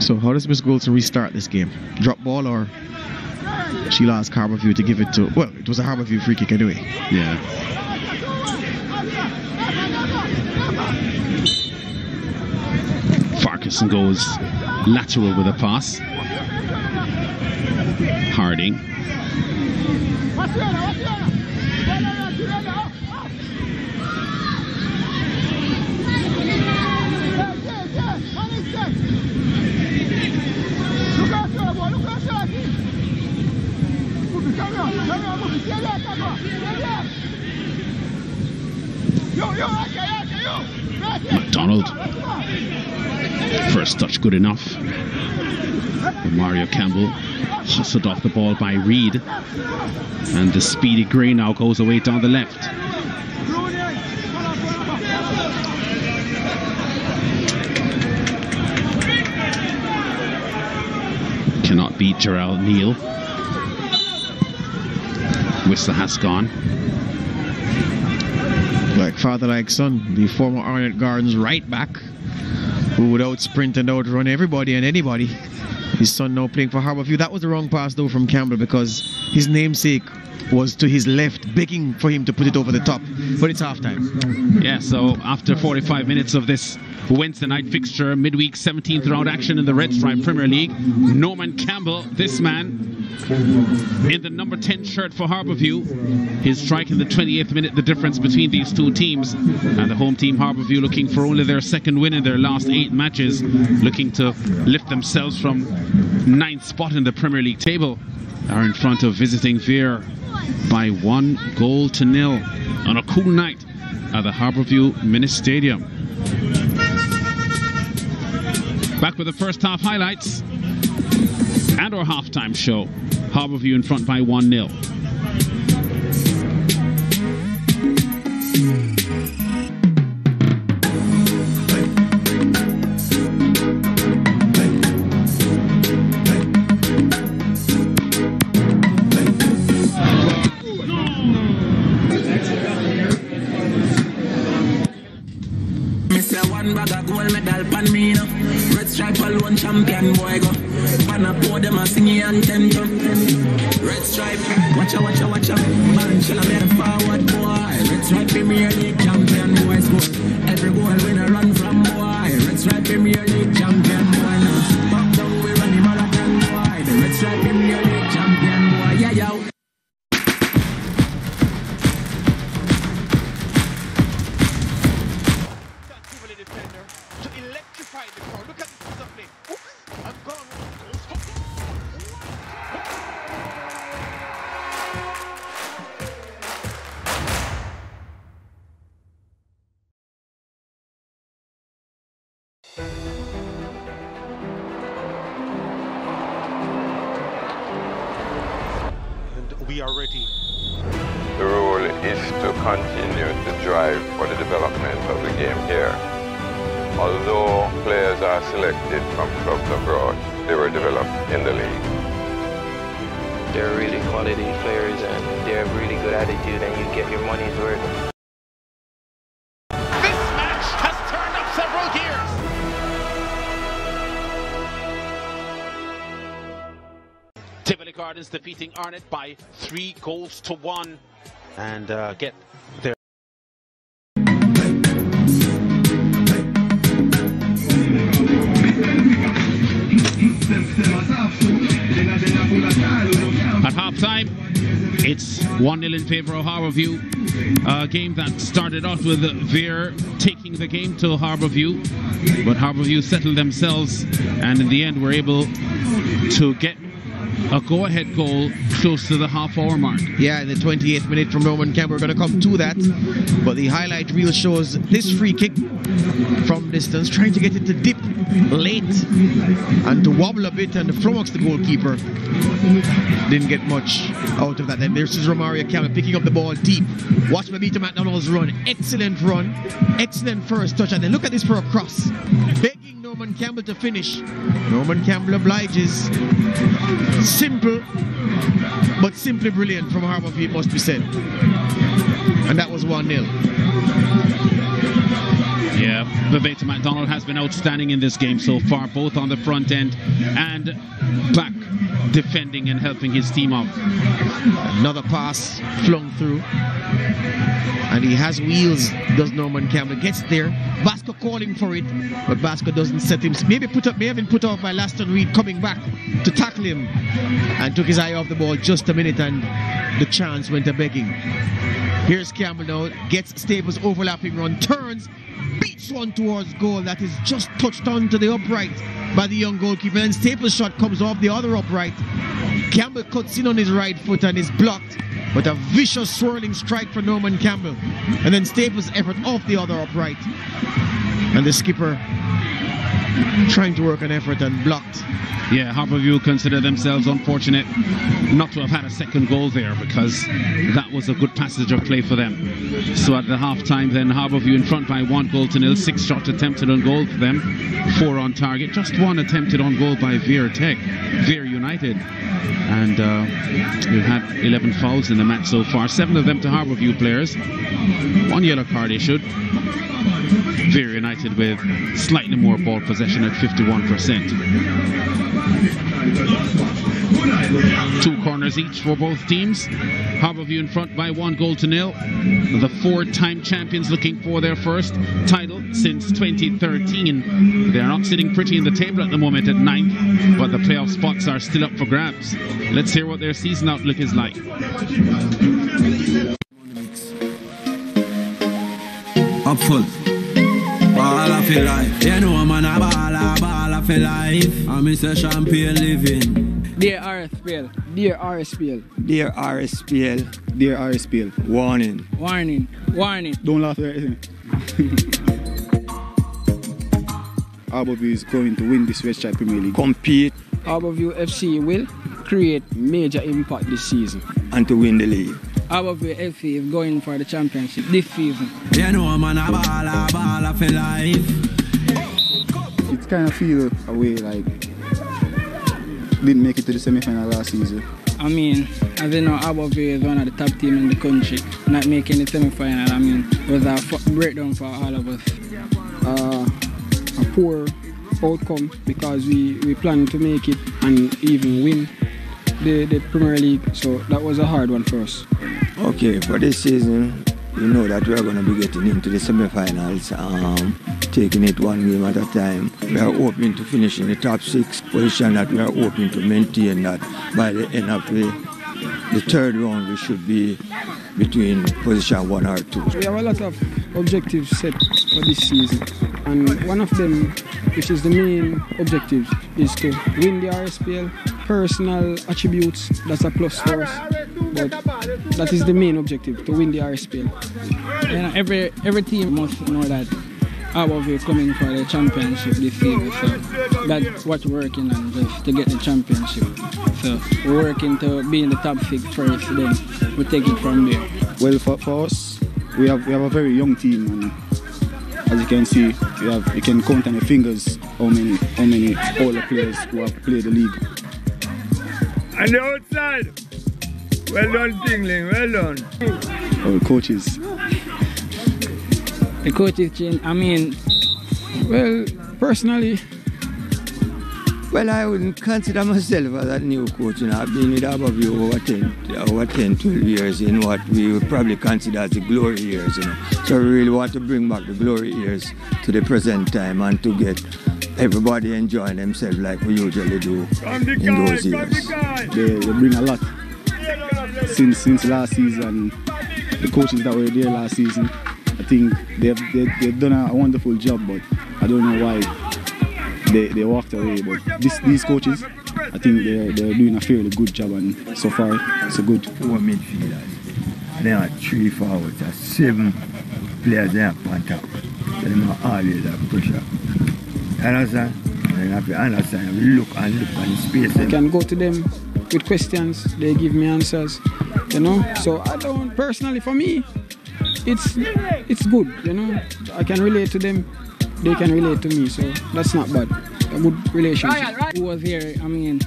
So how does Miss Goldson restart this game? Drop ball, or she'll ask Harbourview to give it to... Well, it was a Harbourview free kick anyway. Yeah. Farquharson goes lateral with a pass. Harding. McDonald. First touch good enough. Mario Campbell hustled off the ball by Reed. And the speedy Gray now goes away down the left. Cannot beat Jarrell Neal. Whistle has gone. Like father, like son, the former Arnett Gardens right back, who would out-sprint and outrun everybody and anybody. His son now playing for Harbourview. That was the wrong pass though from Campbell, because his namesake was to his left, begging for him to put it over the top. But it's halftime. Yeah, so after 45 minutes of this Wednesday night fixture, midweek 17th round action in the Red Stripe Premier League, Norman Campbell, this man in the number 10 shirt for Harbourview, his strike in the 28th minute, the difference between these two teams. And the home team Harbourview looking for only their second win in their last 8 matches, looking to lift themselves from 9th spot in the Premier League table, are in front of visiting Vere by 1-0 on a cool night at the Harbourview Mini Stadium. Back with the first half highlights and our halftime show. Harbourview in front by 1-0. Champion boy go, pan up pour them a singing and tento. Red Stripe, watcha, man shall I make forward boy. Red Stripe Premier League champion boys go. Every goal winner run from boy. Red Stripe Premier League champion boy now. Back down we run the marathon boy. The Red Stripe Premier League champion boy, yeah yo. We are ready. The role is to continue to drive for the development of the game here. Although players are selected from clubs abroad, they were developed in the league. They're really quality players and they have really good attitude and you get your money's worth. This match has turned up several gears. Tivoli Gardens defeating Arnott by 3-1 and get their at half-time. It's 1-0 in favour of Harbourview. A game that started off with Vere taking the game to Harbourview, but Harbourview settled themselves and in the end were able to get a go-ahead goal close to the half-hour mark. Yeah, in the 28th minute from Norman Campbell. We're going to come to that, but the highlight reel shows this free kick from distance, trying to get it to dip late and to wobble a bit and to flummox the goalkeeper. Didn't get much out of that. Then there's Romario Campbell picking up the ball deep. Watch Mabita McDonald's run. Excellent run, excellent first touch, and then look at this for a cross. Begging Norman Campbell to finish. Norman Campbell obliges. Simple, but simply brilliant from Harbourview, must be said. And that was 1-0. Yeah, Mabita McDonald has been outstanding in this game so far, both on the front end and back, defending and helping his team out. Another pass flung through. And he has wheels, does Norman Campbell. Gets there. Vasco calling for it, but Vasco doesn't set him. May have been put off by Laston Reed coming back to tackle him and took his eye off the ball just a minute and the chance went a begging. Here's Campbell now, gets Staples' overlapping run, turns, beats one towards goal that is just touched onto the upright by the young goalkeeper, and Staples' shot comes off the other upright. Campbell cuts in on his right foot and is blocked, but a vicious swirling strike for Norman Campbell, and then Staples' effort off the other upright, and the skipper trying to work an effort and blocked. Yeah, Harbourview consider themselves unfortunate not to have had a second goal there, because that was a good passage of play for them. So at the half-time then, Harbourview in front by 1-0. 6 shots attempted on goal for them, 4 on target. Just 1 attempted on goal by Vere United. And we've had 11 fouls in the match so far, 7 of them to Harbourview players. 1 yellow card issued. Vere United with slightly more ball possession. possession at 51%. 2 corners each for both teams. Harbourview in front by 1-0. The 4-time champions looking for their first title since 2013. They're not sitting pretty in the table at the moment at 9th, but the playoff spots are still up for grabs. Let's hear what their season outlook is like. Up full. Ball of your life. You know man a ball of your life. I'm Mr. Champagne living. Dear RSPL. Dear RSPL. Dear RSPL. Dear RSPL. Warning. Warning. Warning. Don't laugh at anything. Harbourview is going to win this West Side Premier League. Compete. Harbourview FC will create major impact this season. And to win the league. Harbourview FC is going for the championship this season. You know man a ball of your life. It kind of feel a way like didn't make it to the semi-final last season. I mean, as you know, Harbourview is one of the top teams in the country. Not making the semi-final, I mean, was a breakdown for all of us. A poor outcome because we planned to make it and even win the Premier League, so that was a hard one for us. Okay, for this season, you know that we are going to be getting into the semi-finals, taking it one game at a time. We are hoping to finish in the top 6 position, that we are hoping to maintain that by the end of the third round we should be between position 1 or 2. We have a lot of objectives set for this season, and one of them, which is the main objective, is to win the RSPL. Personal attributes, that's a plus for us, but that is the main objective, to win the RSPL. You know, every team must know that Harbourview coming for the championship this season, so that's what we're working on, just to get the championship. So we're working to be in the top 6 first, then we take it from there. Well, for us, we have a very young team, and as you can see, you can count on your fingers how many older players who have played the league. And the outside. Well done, Tingling, well done. Our coaches. The coaches change, I mean, well, personally, well, I wouldn't consider myself as a new coach. You know, I've been with Harbourview over 10, 12 years in what we would probably consider as the glory years, you know. So we really want to bring back the glory years to the present time and to get everybody enjoying themselves like we usually do in those years. They bring a lot. Since last season, the coaches that were there last season, I think they've done a wonderful job, but I don't know why they walked away. But these coaches, I think they're doing a fairly good job, and so far it's a good. 4 midfielders, there are 3 forwards, there are 7 players there on top. So they must always have pressure. You understand? And you have to understand, look and space. I can go to them with questions, they give me answers, you know. So I don't, personally for me, it's good, you know. I can relate to them, they can relate to me, so that's not bad. A good relationship. Who was here, I mean,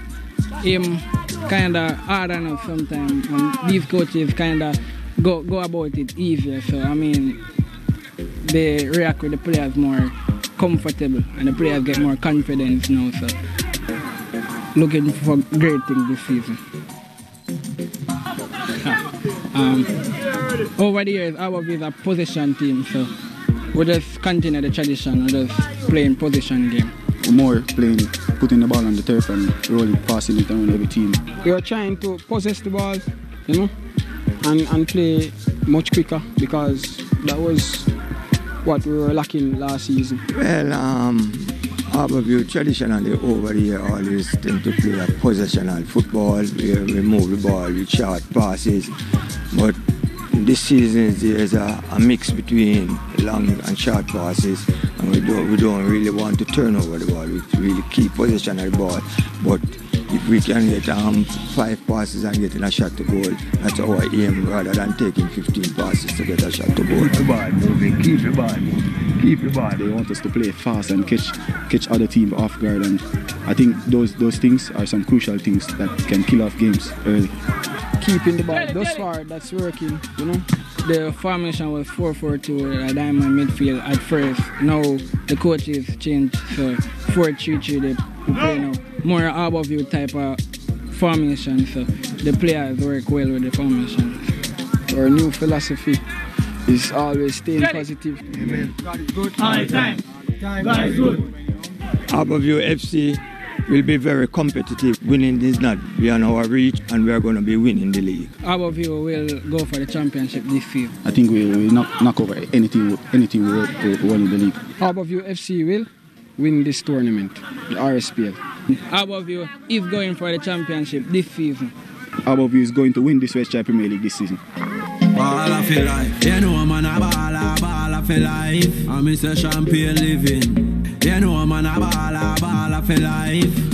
him kinda hard on us sometimes, and these coaches kinda go about it easier, so I mean, they react with the players more comfortable, and the players get more confidence now, so looking for great things this season. Over the years, Harbourview is a possession team, so we just continue the tradition, we just playing possession game. More playing, putting the ball on the turf and rolling, passing it around every team. We are trying to possess the ball, you know, and play much quicker, because that was what we were lacking last season. Well, Harbourview traditionally over the year always tend to play a possessional football, where we move the ball with short passes, but this season there's a mix between long and short passes, and we don't really want to turn over the ball. We really keep possession of the ball, but if we can get 5 passes and getting a shot to goal, that's our aim, rather than taking 15 passes to get a shot to goal. Keep the ball moving, keep the ball moving, keep the ball. They want us to play fast and catch other team off guard, and I think those things are some crucial things that can kill off games early. Keeping the ball thus far, that's working, you know. The formation was 4-4-2, a diamond midfield at first. Now the coaches changed, so 4-3-3 they play now. More Harbour View type of formation, so the players work well with the formation. Our new philosophy is always staying positive. Amen. God is good. All the time. God is good. Harbour View FC will be very competitive. Winning is not beyond our reach, and we are going to be winning the league. Harbour View will go for the championship this season. I think we will knock over anything we won in the league. Harbour View FC will win this tournament, the RSPL. Harbour View is going for the championship this season. Harbour View is going to win this West Chai Premier League this season. Ball of life, you know man a ball of life. I'm Mr. Champion living. You know man a ball of life.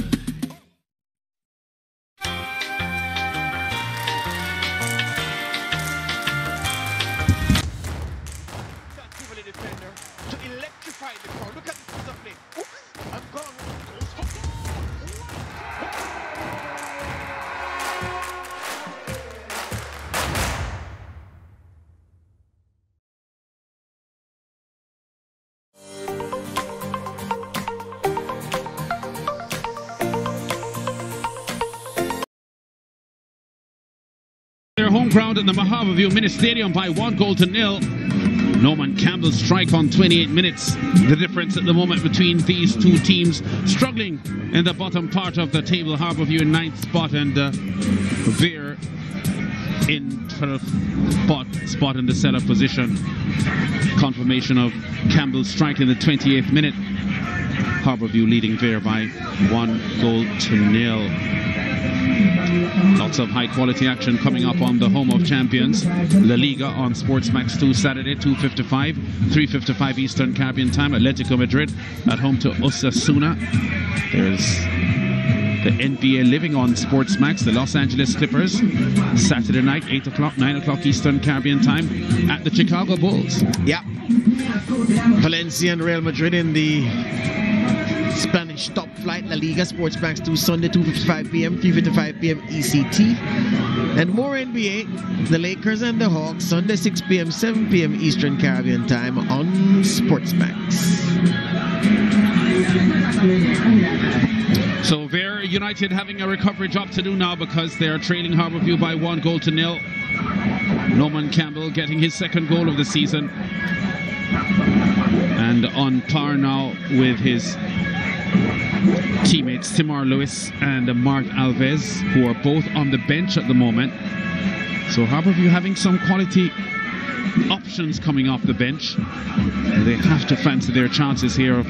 Their home ground at the Harbour View Mini Stadium by 1-0. Norman Campbell's strike on 28 minutes. The difference at the moment between these two teams, struggling in the bottom part of the table. Harbour View in 9th spot and Vere in 12th spot in the setup position. Confirmation of Campbell's strike in the 28th minute. Harbour View leading Vere by 1-0. Lots of high quality action coming up on the home of champions, La Liga, on Sportsmax 2 Saturday, 2:55, 3:55 Eastern Caribbean time. Atletico Madrid at home to Osasuna. There's the NBA living on Sportsmax, the Los Angeles Clippers, Saturday night, 8 o'clock, 9 o'clock Eastern Caribbean time at the Chicago Bulls. Yeah. Valencia and Real Madrid in the Spanish top flight La Liga. Sportsmax 2 Sunday, 2:55 p.m., 3:55 p.m. ECT. And more NBA, the Lakers and the Hawks, Sunday 6 p.m., 7 p.m. Eastern Caribbean time on Sportsmax. So Vere United having a recovery job to do now because they are trailing Harbour View by 1-0. Norman Campbell getting his second goal of the season. And on par now with his teammates Timar Lewis and Mark Alves, who are both on the bench at the moment. So Harbour View having some quality options coming off the bench. They have to fancy their chances here of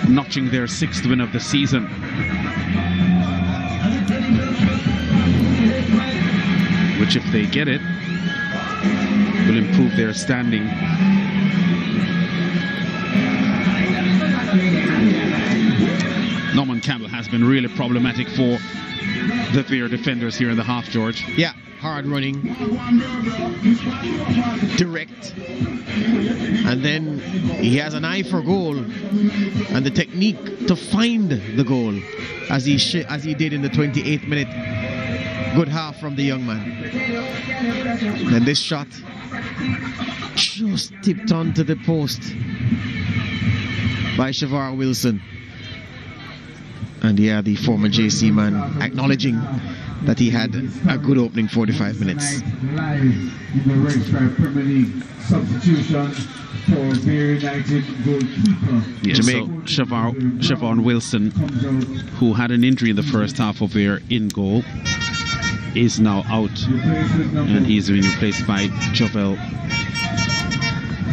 notching their 6th win of the season. Which, if they get it, will improve their standing. Norman Campbell has been really problematic for the Vere defenders here in the half, George. Yeah, hard running, direct, and then he has an eye for goal and the technique to find the goal, as he did in the 28th minute. Good half from the young man. And this shot just tipped onto the post by Shavar Wilson. And yeah, the former JC man acknowledging that he had a good opening 45 minutes. Live in the Red Stripe Premier League substitution for Vere United goalkeeper. Yeah, so Siobhan Wilson, who had an injury in the first half of Vere in goal, is now out, and he's being replaced by Jovel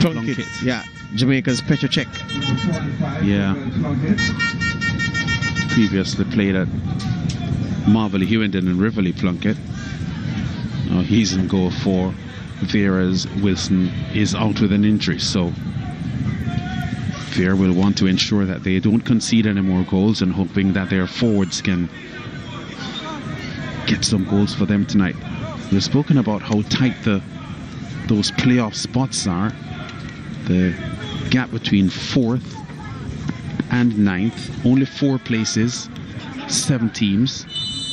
Plunkett. Yeah, Jamaica's Petr Cech. Yeah. Previously played at Marvelly Hewenden and Rivoli Plunkett. Now he's in goal for Vere, as Wilson is out with an injury, so Vere will want to ensure that they don't concede any more goals, and hoping that their forwards can get some goals for them tonight. We've spoken about how tight those playoff spots are. The gap between 4th and 9th, only 4 places, 7 teams,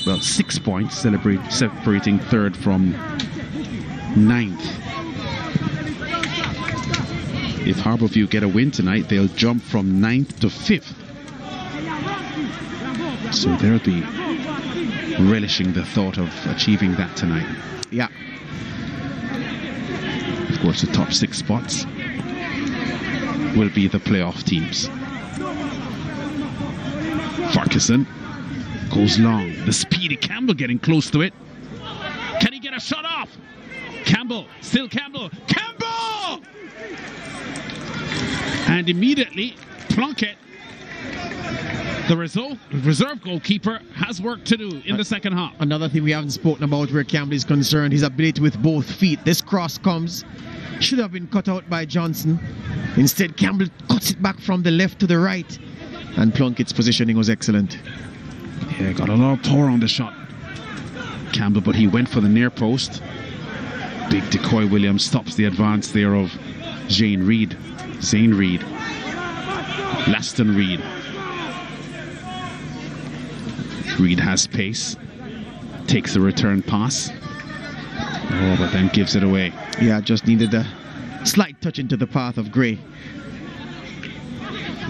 well, 6 points separating 3rd from 9th. If Harbourview get a win tonight, they'll jump from 9th to 5th. So they'll be relishing the thought of achieving that tonight. Yeah. Of course, the top 6 spots will be the playoff teams. Farquharson goes long. The speedy Campbell getting close to it. Can he get a shot off? Campbell, still Campbell. Campbell! And immediately, Plunkett, the reserve goalkeeper, has work to do in the second half. Another thing we haven't spoken about where Campbell is concerned, his ability with both feet. This cross comes, should have been cut out by Johnson. Instead, Campbell cuts it back from the left to the right. And Plunkett's positioning was excellent. Yeah, got a lot of power on the shot, Campbell, but he went for the near post. Big Decoy Williams stops the advance there of Zane Reid. Laston Reid. Reid has pace. Takes the return pass. Oh, but then gives it away. Yeah, just needed a slight touch into the path of Gray.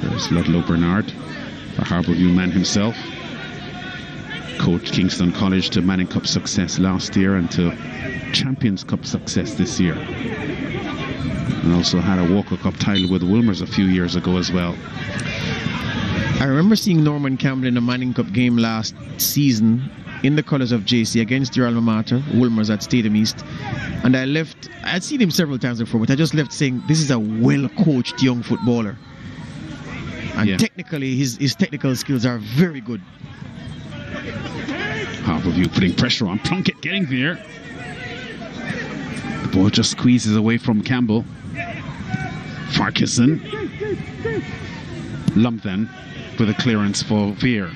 There's Ludlow Bernard, the Harbourview man himself. Coached Kingston College to Manning Cup success last year and to Champions Cup success this year. And also had a Walker Cup title with Wilmers a few years ago as well. I remember seeing Norman Campbell in a Manning Cup game last season in the colours of JC against your alma mater, Wilmers at Stadium East. And I left, I'd seen him several times before, but I just left saying this is a well-coached young footballer. And technically, his technical skills are very good. Harbourview putting pressure on. Plunkett getting there. The ball just squeezes away from Campbell. Farquharson. Lumpton with a clearance for Vere.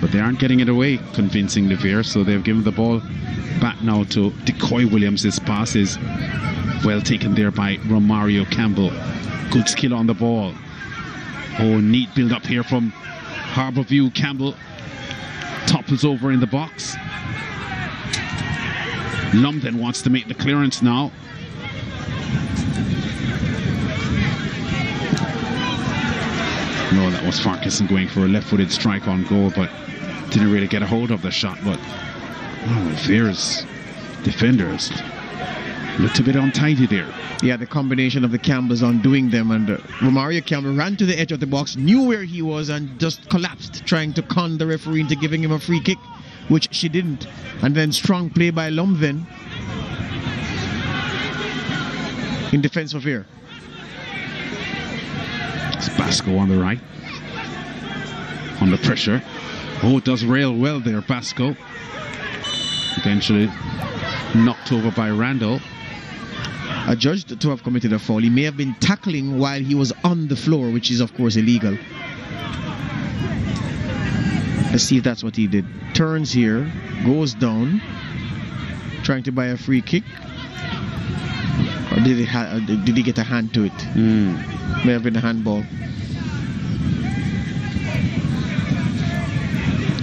But they aren't getting it away convincingly, Vere, so they've given the ball back now to Decoy Williams. His pass is well taken there by Romario Campbell. Good skill on the ball. Oh, neat build up here from Harbourview. Campbell topples over in the box. Lumpton wants to make the clearance now. No, that was Farquharson going for a left-footed strike on goal, but didn't really get a hold of the shot. But Vere's defenders looked a bit untidy there. Yeah, the combination of the Campbells undoing them, and Romario Campbell ran to the edge of the box, knew where he was, and just collapsed, trying to con the referee into giving him a free kick, which she didn't. And then strong play by Lumpton in defense of Vere. It's Basco on the right, under pressure. Oh, does rail well there, Basco. Eventually knocked over by Randall. Adjudged to have committed a foul. He may have been tackling while he was on the floor, which is of course illegal. Let's see if that's what he did. Turns here, goes down, trying to buy a free kick. Or did he get a hand to it? May have been a handball.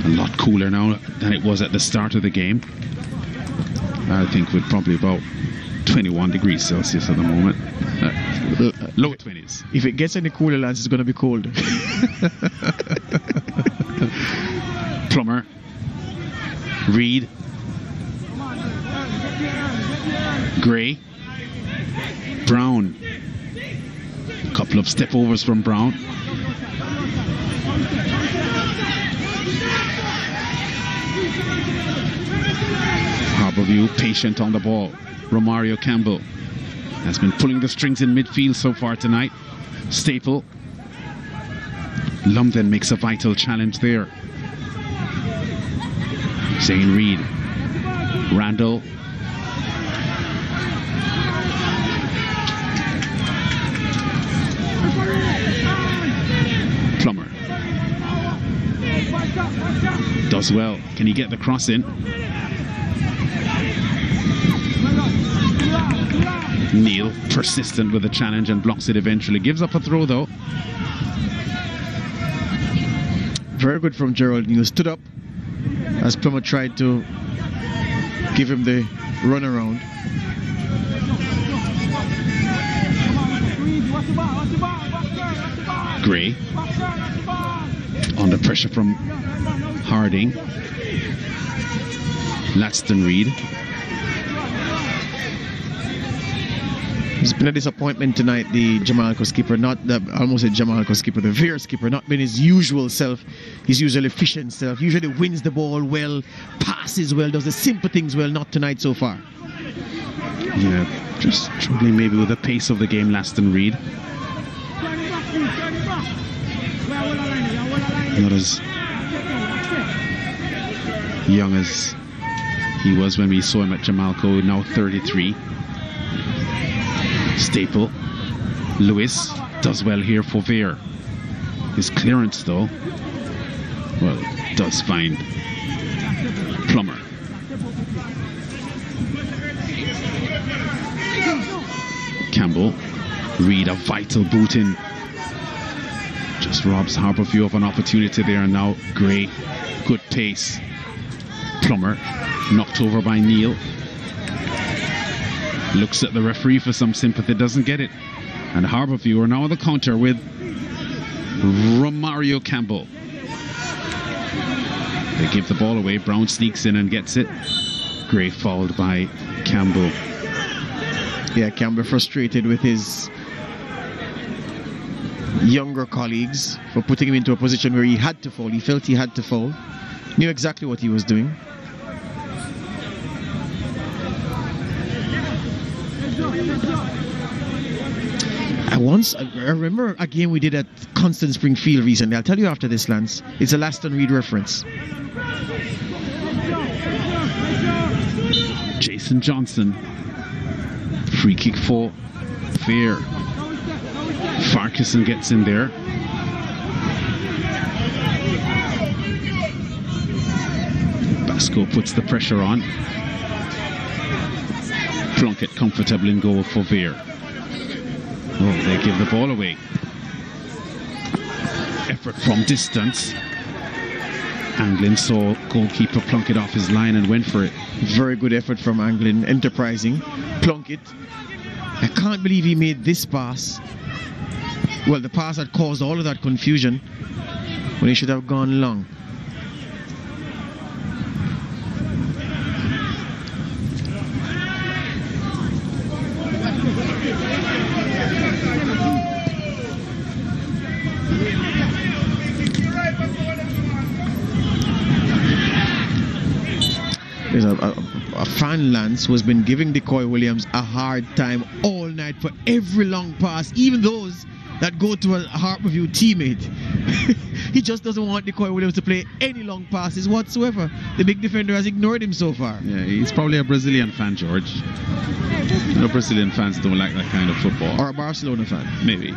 A lot cooler now than it was at the start of the game. I think with probably about 21 degrees Celsius at the moment. Low 20s. If it gets any cooler, lads, it's going to be cold. Plummer. Reid. Gray. Brown. A couple of step overs from Brown. Harbourview patient on the ball. Romario Campbell has been pulling the strings in midfield so far tonight. Staple. Lumpton makes a vital challenge there. Zane Reid. Randall. Plummer. Does well. Can he get the cross in? Neil, persistent with the challenge and blocks it eventually. Gives up a throw though. Very good from Gerald Neal. Stood up as Plummer tried to give him the runaround. Gray. Under pressure from Harding. Latston Reed. It's been a disappointment tonight, the Jamaica skipper, not the, almost said Jamaica skipper, the Vere skipper, not been his usual self, his usual efficient self. Usually wins the ball well, passes well, does the simple things well, not tonight so far. Yeah, just struggling maybe with the pace of the game, Latston Reed. Not as young as he was when we saw him at Jamaica, now 33. Staple. Lewis does well here for Vere. His clearance though, well, does find Plummer. Campbell. Reed, a vital boot in. Just robs Harbourview of an opportunity there, and now Gray. Good pace. Plummer knocked over by Neal. Looks at the referee for some sympathy, doesn't get it. And Harbourview are now on the counter with Romario Campbell. They give the ball away. Brown sneaks in and gets it. Gray fouled by Campbell. Yeah, Campbell frustrated with his younger colleagues for putting him into a position where he had to foul. He felt he had to foul. Knew exactly what he was doing. I remember a game we did at Constant Springfield recently. I'll tell you after this, Lance. It's a Latston Reed reference. Jason Johnson. Free kick for Vere. Farquharson gets in there. Basco puts the pressure on. Plunkett comfortable in goal for Vere. Oh, they give the ball away. Effort from distance. Anglin saw goalkeeper Plunkett off his line and went for it. Very good effort from Anglin, enterprising. Plunkett, I can't believe he made this pass. Well, the pass had caused all of that confusion when he should have gone long. There's a fan, Lance, who has been giving Decoy Williams a hard time all night for every long pass, even those that go to a Harbourview teammate. He just doesn't want Decoy Williams to play any long passes whatsoever. The big defender has ignored him so far. Yeah, he's probably a Brazilian fan, George. No, Brazilian fans don't like that kind of football. Or a Barcelona fan. Maybe.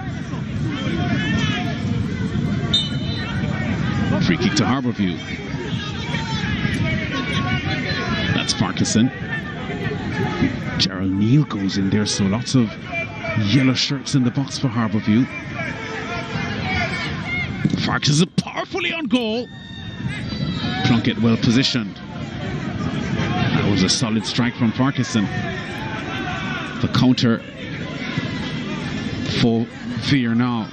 Free kick to Harbourview. That's Farquharson. Gerald Neal goes in there, so lots of yellow shirts in the box for Harbourview. Farquharson powerfully on goal. Plunkett well positioned. That was a solid strike from Farquharson. The counter for Vere now.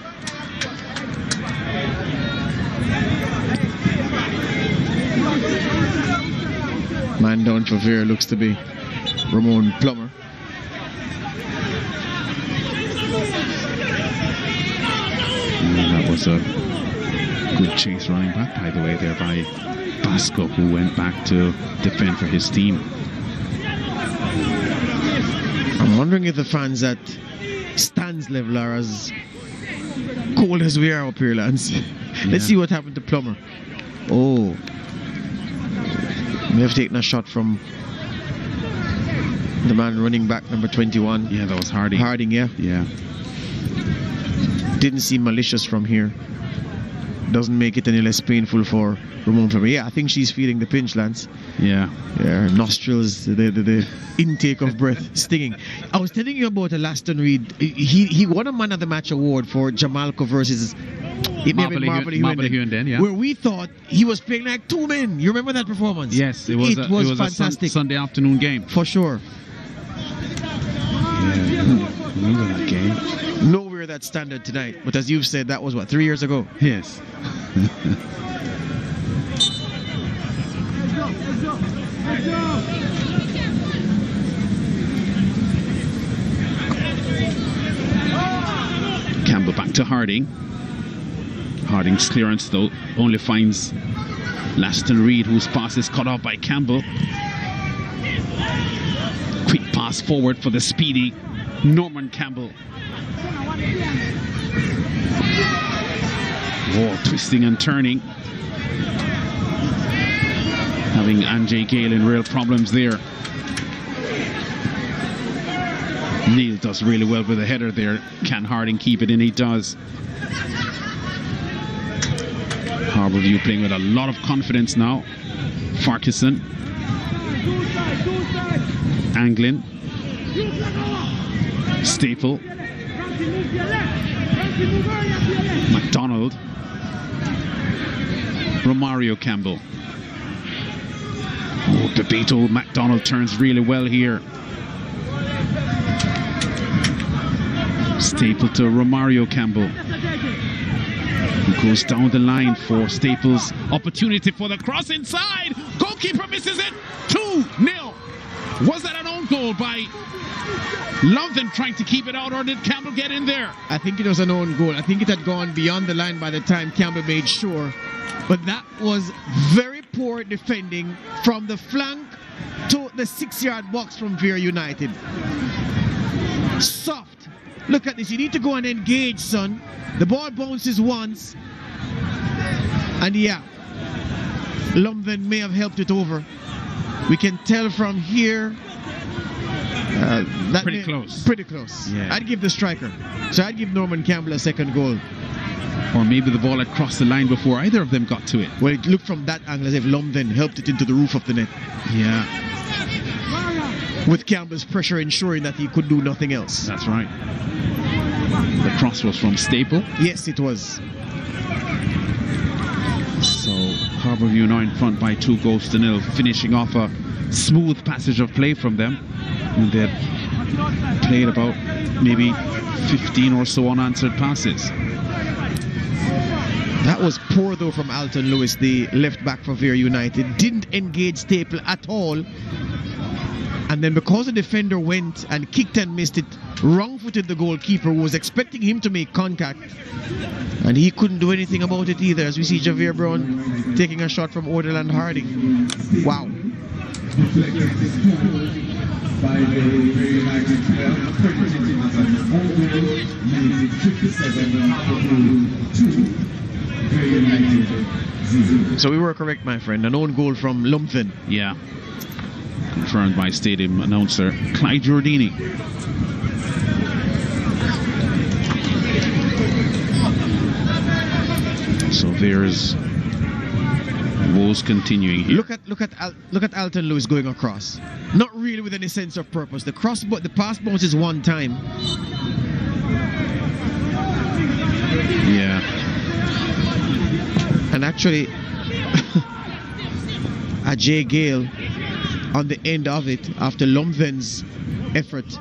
Man down for Vere looks to be Ramon Plummer. That was a good chase running back, by the way, there by Basco, who went back to defend for his team. I'm wondering if the fans at stands level are as cold as we are up here, Lance. Let's see what happened to Plummer. Oh. May have taken a shot from the man running back, number 21. Yeah, that was Harding. Harding, yeah. Yeah. Didn't seem malicious from here. Doesn't make it any less painful for Ramon Plummer. Yeah, I think she's feeling the pinch, Lance. Yeah. Yeah, her nostrils, the intake of breath stinging. I was telling you about Latston Reed. He won a Man of the Match award for Jamaica versus Marbley, yeah. Where we thought he was playing like two men. You remember that performance? Yes, it was fantastic. A Sunday afternoon game. For sure. Yeah, remember that game? Nowhere that standard tonight. But as you've said, that was what, 3 years ago? Yes. Campbell back to Harding. Harding's clearance though only finds Laston Reed, whose pass is cut off by Campbell. Quick pass forward for the speedy Norman Campbell. Oh, twisting and turning. Having Anjay Gale in real problems there. Neil does really well with the header there. Can Harding keep it in? He does. Harbourview playing with a lot of confidence now. Farquharson. Anglin. Staple. McDonald. Romario Campbell. Oh, Bebeto McDonald turns really well here. Staple to Romario Campbell. He goes down the line for Staples. Opportunity for the cross inside. Goalkeeper misses it. 2-0. Was that an own goal by London trying to keep it out, or did Campbell get in there? I think it was an own goal. I think it had gone beyond the line by the time Campbell made sure. But that was very poor defending from the flank to the 6-yard box from Vere United. Soft. Look at this. You need to go and engage, son. The ball bounces once. And yeah, London may have helped it over. We can tell from here. Pretty close. Pretty close. Yeah. I'd give the striker. So I'd give Norman Campbell a second goal. Or maybe the ball had crossed the line before either of them got to it. Well, it looked from that angle as if London helped it into the roof of the net. Yeah. With Campbell's pressure ensuring that he could do nothing else. That's right. The cross was from Staple. Yes, it was. So Harbourview now in front by 2-0, finishing off a smooth passage of play from them. And they had played about maybe 15 or so unanswered passes. That was poor though from Alton Lewis, the left back for Vere United. Didn't engage Staple at all. And then because the defender went and kicked and missed it, wrong-footed the goalkeeper, who was expecting him to make contact. And he couldn't do anything about it either, as we see Javier Brown taking a shot from Orderland Harding. Wow. By the Vere United So we were correct, my friend. An own goal from Lumpton. Yeah. Confirmed by stadium announcer Clyde Giordini. So Vere's woes continuing here. Look at Alton Lewis going across. Not really with any sense of purpose. The pass bounces one time. Yeah. And actually, Ajay Gale on the end of it, after Lumven's effort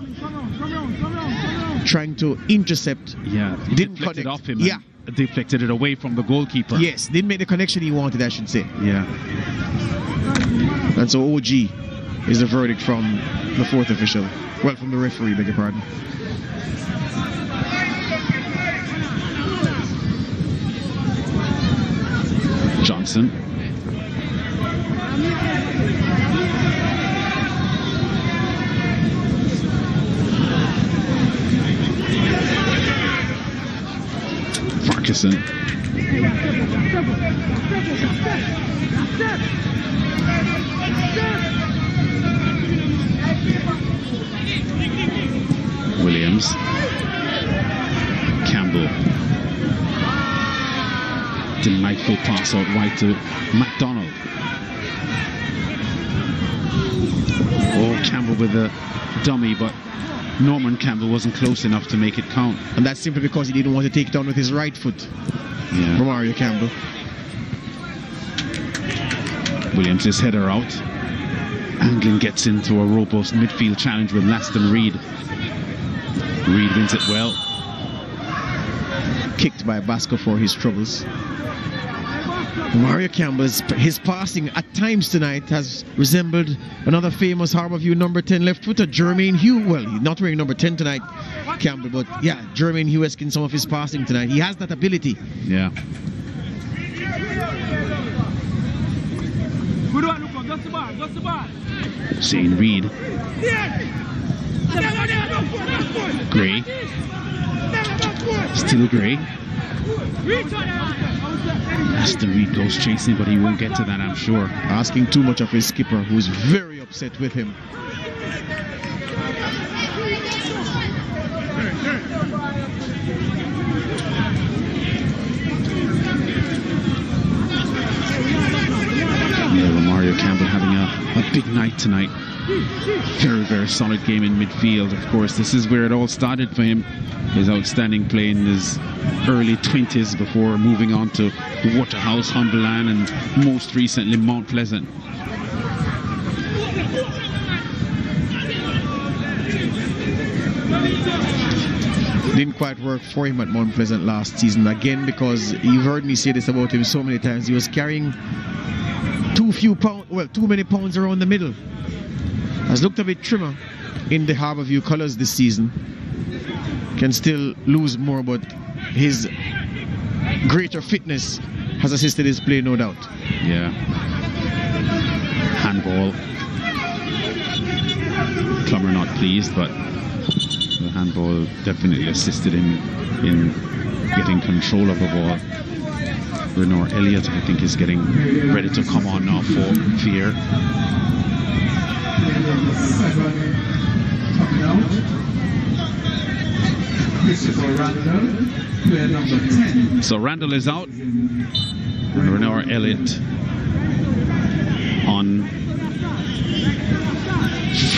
trying to intercept, didn't deflected connect. Off him. Yeah, deflected it away from the goalkeeper. Yes, didn't make the connection he wanted, I should say. Yeah. And so OG is the verdict from the fourth official. Well, from the referee, beg your pardon. Johnson. Farquharson. Williams. Campbell. Delightful pass out wide to McDonald. Oh, Campbell with a dummy, but Norman Campbell wasn't close enough to make it count. And that's simply because he didn't want to take it down with his right foot. Yeah. Romario Campbell. Williams' header out. Anglin gets into a robust midfield challenge with Laston Reed. Reed wins it well. kicked by Basco for his troubles. Mario Campbell, his passing at times tonight has resembled another famous Harbourview number 10 left footer, Jermaine Hugh. Well, he's not wearing number 10 tonight, Campbell, but yeah, Jermaine Hugh-esque in some of his passing tonight. He has that ability. Yeah. Shane Reed. Gray. Still Gray. Aston Reed goes chasing, but he won't get to that, I'm sure. Asking too much of his skipper, who's very upset with him. Yeah, Mario Campbell having a big night tonight. Very, very solid game in midfield. Of course, this is where it all started for him. His outstanding play in his early 20s before moving on to Waterhouse, Humberland, and most recently Mount Pleasant. Didn't quite work for him at Mount Pleasant last season, again, because you've heard me say this about him so many times. He was carrying too many pounds around the middle. Has looked a bit trimmer in the Harbourview colours this season. Can still lose more, but his greater fitness has assisted his play, no doubt. Yeah. Handball. Plummer not pleased, but the handball definitely assisted him in getting control of the ball. Renor Elliott, I think, is getting ready to come on now for Vere. So Randall is out, and Renor Elliott on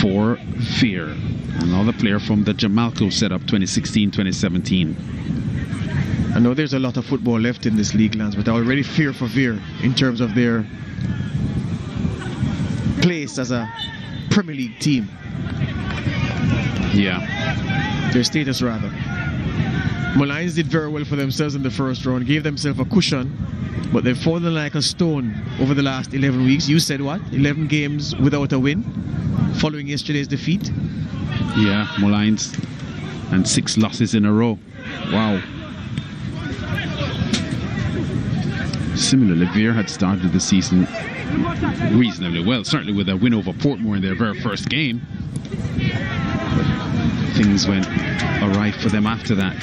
for Vere, another player from the Jamalco setup 2016-2017. I know there's a lot of football left in this league, Lance, but I already fear for Vere in terms of their place as a Premier League team. Yeah. Their status, rather. Malines did very well for themselves in the first round, gave themselves a cushion, but they've fallen like a stone over the last 11 weeks. You said what? 11 games without a win following yesterday's defeat? Yeah, Malines, and 6 losses in a row. Wow. Similarly, Vere had started the season reasonably well, certainly with a win over Portmore in their very first game. But things went awry for them after that.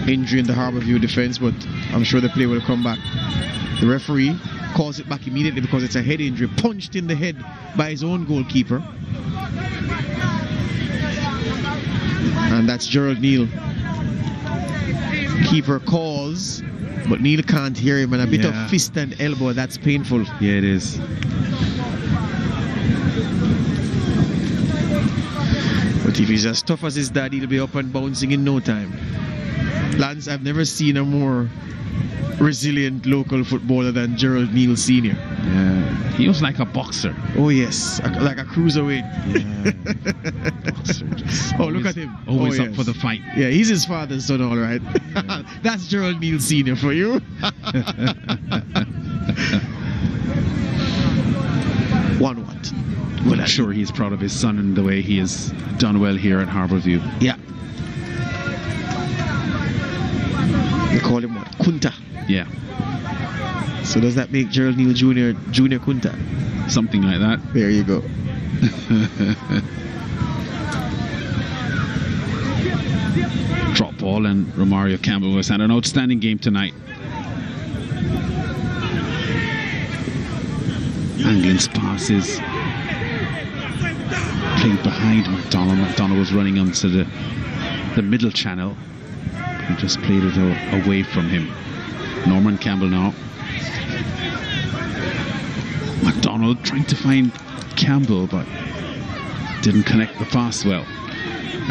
Injury in the Harbourview defense, but I'm sure the play will come back. The referee calls it back immediately because it's a head injury, punched in the head by his own goalkeeper. And that's Gerald Neal. Keeper calls, but Neal can't hear him, and a bit of fist and elbow, that's painful. Yeah, it is. But if he's as tough as his dad, he'll be up and bouncing in no time. Lance, I've never seen a more resilient local footballer than Gerald Neal Sr. Yeah, he was like a boxer. Oh yes, like a cruiserweight. Yeah. Boxer, oh, look at him. Always up for the fight. Yeah, he's his father's son, all right. Yeah. That's Gerald Neal Sr. for you. 1-1. Well, I'm sure he's proud of his son and the way he has done well here at Harbourview. Yeah. They call him what? Kunta. Yeah. So does that make Gerald Neal Jr. Kunta? Something like that. There you go. Drop ball, and Romario Campbell has had an outstanding game tonight. Anglin's passes. Played behind McDonald. McDonald was running onto the middle channel. He just played it away from him. Norman Campbell now. McDonald trying to find Campbell, but didn't connect the pass well.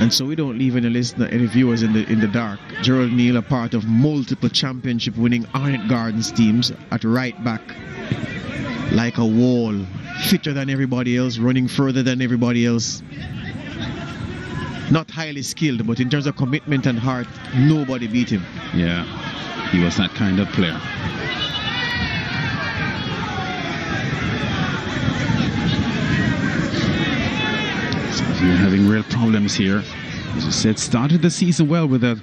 And so we don't leave any listener, any viewers in the dark. Gerald Neal, a part of multiple championship-winning Arnett Gardens teams at right back, like a wall, fitter than everybody else, running further than everybody else. not highly skilled, but in terms of commitment and heart, nobody beat him. Yeah, he was that kind of player. So we're having real problems here. As I said, started the season well with an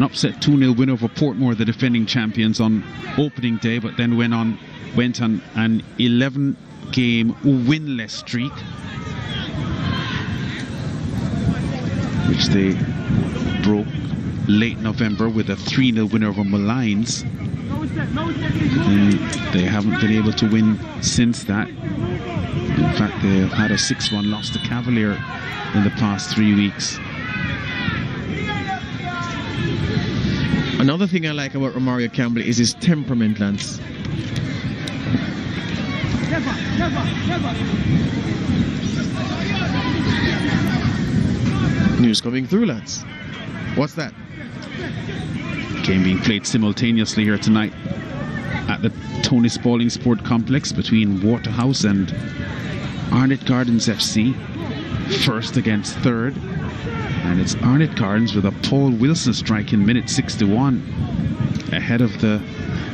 upset 2-0 win over Portmore, the defending champions, on opening day, but then went on an 11-game winless streak, which they broke late November with a 3-0 win over Malines. And they haven't been able to win since that. In fact, they've had a 6-1 loss to Cavalier in the past 3 weeks. Another thing I like about Romario Campbell is his temperament, Lance. News coming through, Lance. What's that? Game being played simultaneously here tonight at the Tony Spalding Sport Complex between Waterhouse and Arnett Gardens FC. First against third. And it's Arnett Gardens with a Paul Wilson strike in minute 61 ahead of the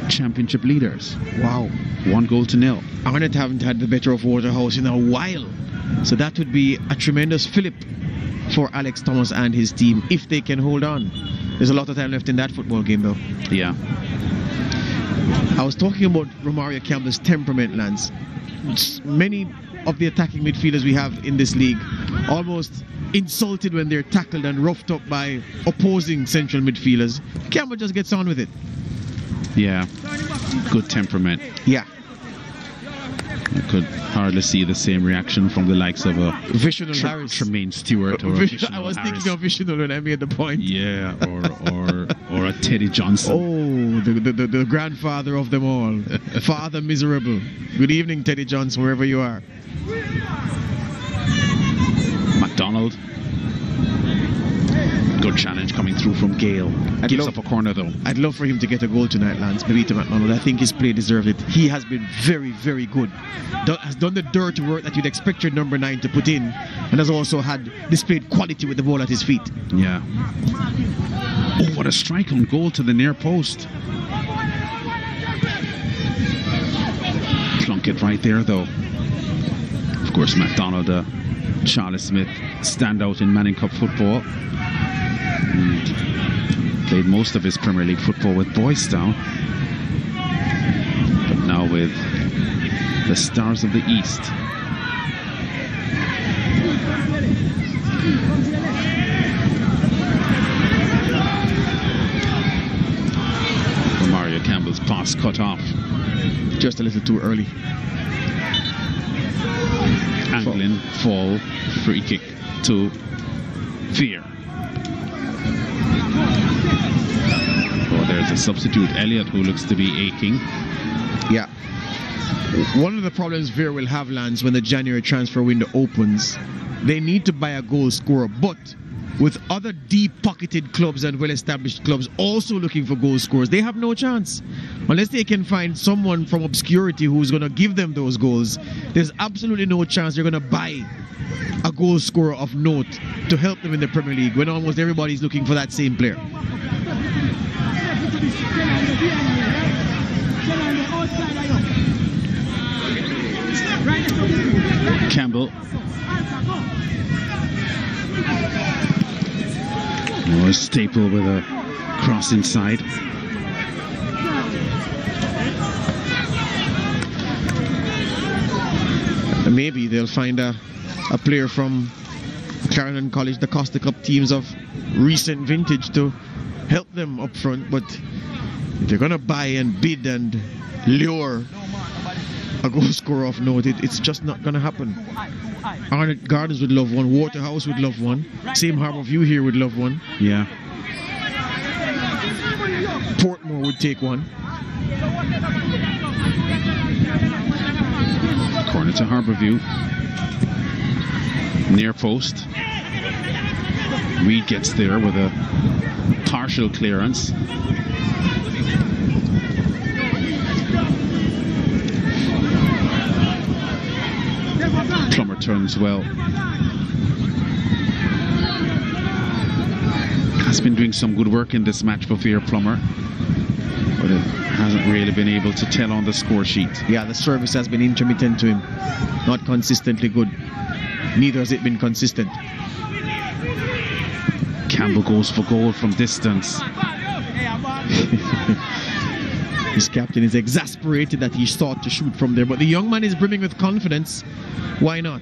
championship leaders. Wow. 1-0. Arnett haven't had the better of Waterhouse in a while. So that would be a tremendous fillip for Alex Thomas and his team if they can hold on. There's a lot of time left in that football game, though. Yeah. I was talking about Romario Campbell's temperament, Lance. Many of the attacking midfielders we have in this league almost insulted when they're tackled and roughed up by opposing central midfielders. Campbell just gets on with it. Yeah. Good temperament. Yeah. I could hardly see the same reaction from the likes of a Visional Harris, Tremaine Stewart, or I was thinking of Visional when I made the point. Yeah, or a Teddy Johnson. Oh, the grandfather of them all. Father Miserable. Good evening, Teddy Johnson, wherever you are. McDonald. Good challenge coming through from Gale. Gives up a corner, though. I'd love for him to get a goal tonight, Lance. Benito McDonald. I think his play deserved it. He has been very, very good. Has done the dirty work that you'd expect your number 9 to put in, and has also displayed quality with the ball at his feet. Yeah. Oh, what a strike on goal to the near post. Plunk it right there, though. Of course, McDonald, Charles Smith, standout in Manning Cup football. And played most of his Premier League football with Boystown, but now with the Stars of the East. Romario Campbell's pass cut off. Just a little too early. Anglin, fall, free kick to Vere. Oh, there's a substitute, Elliott, who looks to be aching. Yeah. One of the problems Vere will have, Lance, when the January transfer window opens, they need to buy a goal scorer, but with other deep-pocketed clubs and well-established clubs also looking for goal scorers, they have no chance. Unless they can find someone from obscurity who's going to give them those goals, there's absolutely no chance they're going to buy a goal scorer of note to help them in the Premier League when almost everybody's looking for that same player. Campbell. Oh, Staple with a cross inside. Maybe they'll find a player from Clarendon College, the Costa Cup teams of recent vintage, to help them up front, but if they're going to buy and bid and lure a goal scorer of note, it's just not going to happen. Arnett Gardens would love one, Waterhouse would love one, same Harbour View here would love one. Yeah. Portmore would take one. Corner to Harbour View. Near post. Reed gets there with a partial clearance. Plummer turns well. He's been doing some good work in this match for Vere Plummer, but it hasn't really been able to tell on the score sheet. Yeah, the service has been intermittent to him, not consistently good. Neither has it been consistent. Campbell goes for goal from distance. His captain is exasperated that he sought to shoot from there, but the young man is brimming with confidence. Why not?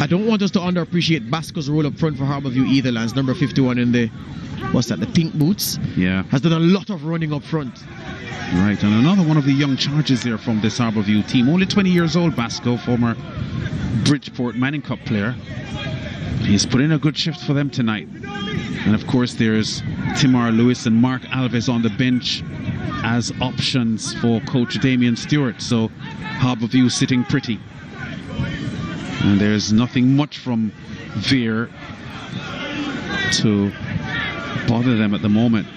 I don't want us to underappreciate Basco's role up front for Harbourview either, Lance. Number 51 in the, what's that, the pink boots? Yeah. Has done a lot of running up front. Right, and another one of the young charges there from this Harbourview team. Only 20 years old, Basco, former Bridgeport Manning Cup player. He's put in a good shift for them tonight. And of course there's Timar Lewis and Mark Alves on the bench as options for coach Damien Stewart. So Harbourview sitting pretty. And there's nothing much from Vere to bother them at the moment.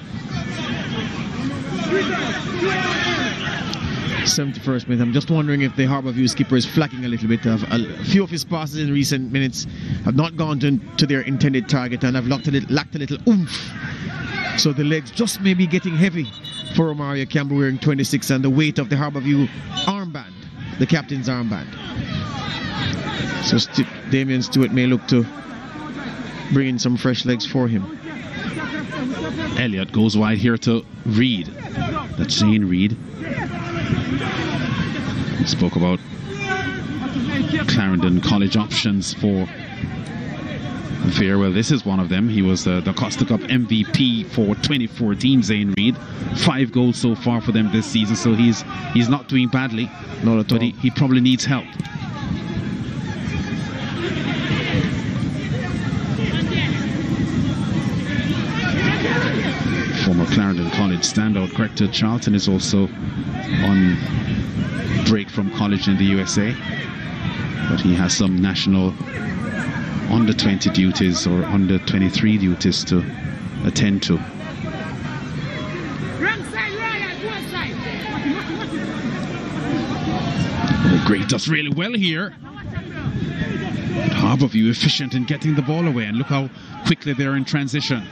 71st minute. I'm just wondering if the Harbourview skipper is flagging a little bit. A few of his passes in recent minutes have not gone to their intended target and have lacked a little oomph. So the legs just may be getting heavy for Romario Campbell wearing 26 and the weight of the Harbourview armband, the captain's armband. So Damien Stewart may look to bring in some fresh legs for him. Elliott goes wide here to Reid. That's Shane Reid. We spoke about Clarendon College options for Vere. Well, this is one of them. He was the Costa Cup MVP for 2014, Zane Reid. 5 goals so far for them this season, so he's not doing badly. Not at all. But he probably needs help. Former Clarendon College standout Crector Charlton is also on break from college in the USA, but he has some national under 20 duties or under 23 duties to attend to. Great does really well here. Harbourview efficient in getting the ball away, and look how quickly they're in transition.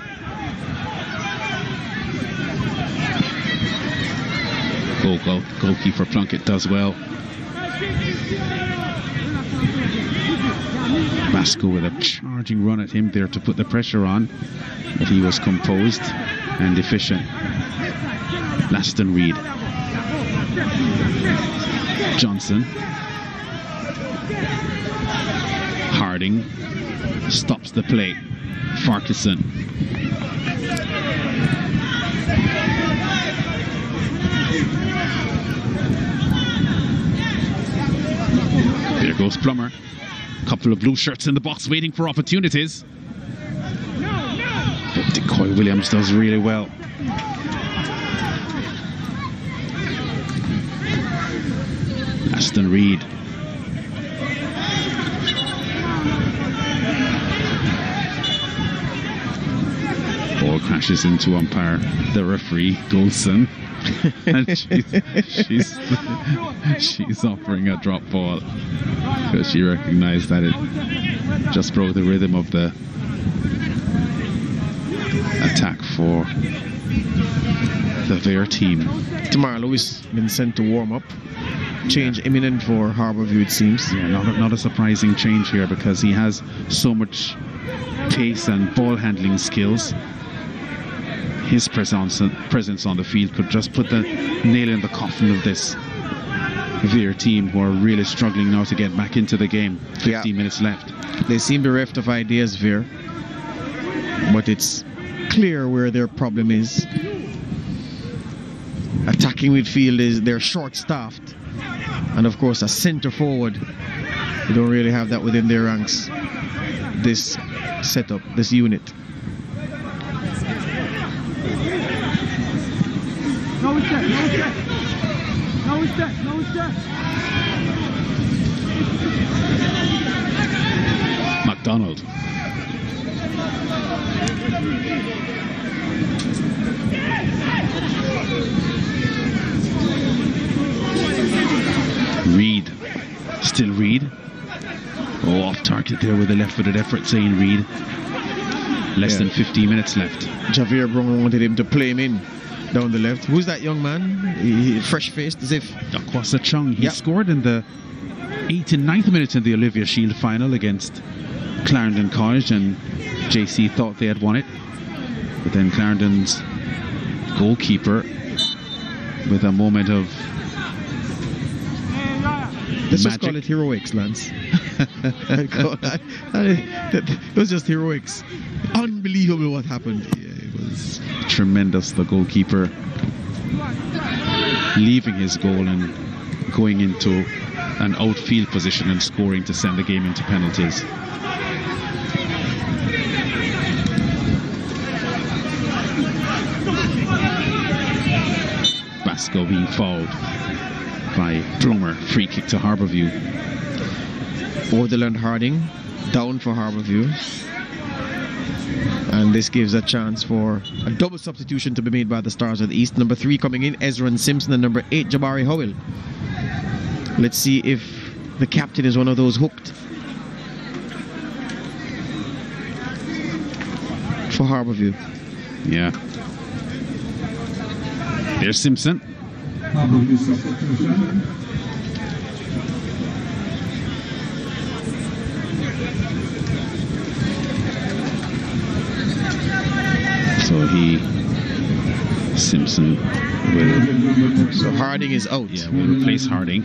Goalkeeper Plunkett does well. Basco with a charging run at him there to put the pressure on, but he was composed and efficient. Laston Reid. Johnson. Harding stops the play. Farquharson. There goes Plummer. Couple of blue shirts in the box waiting for opportunities. But Decoy Williams does really well. Aston Reid. Ball crashes into umpire, the referee, Golson. And she's offering a drop ball because she recognized that it just broke the rhythm of the attack for the Vere team. Tamara Lewis been sent to warm up. Change imminent for Harbourview, it seems. Yeah, not a surprising change here because he has so much pace and ball handling skills. His presence on the field could just put the nail in the coffin of this Vere team, who are really struggling now to get back into the game. 15 minutes left. They seem bereft of ideas, Vere, but it's clear where their problem is. Attacking midfield is they're short-staffed, and of course a centre forward. They don't really have that within their ranks. This setup, this unit. No, it's that. McDonald. Reid. Still Reid. Oh, off target. Kept it there with a left-footed effort, Zane Reid. Less than 15 minutes left. Javier Brown wanted him to play him in down the left. Who's that young man? Fresh-faced, as if... Akwasa Chung. He scored in the 8th and 9th minutes in the Olivia Shield final against Clarendon College, and JC thought they had won it. But then Clarendon's goalkeeper, with a moment of let's just call it heroics, Lance. It was just heroics. Unbelievable what happened. Yeah, it was tremendous. The goalkeeper leaving his goal and going into an outfield position and scoring to send the game into penalties. Basco being fouled by Plumer. Free kick to Harbourview. Orderland Harding down for Harbourview. And this gives a chance for a double substitution to be made by the Stars of the East. Number 3 coming in, Ezran Simpson, and number 8, Jabari Howell. Let's see if the captain is one of those hooked for Harbourview. Yeah. There's Simpson. Harbourview substitution. So Simpson will... So Harding is out. Yeah, will replace Harding.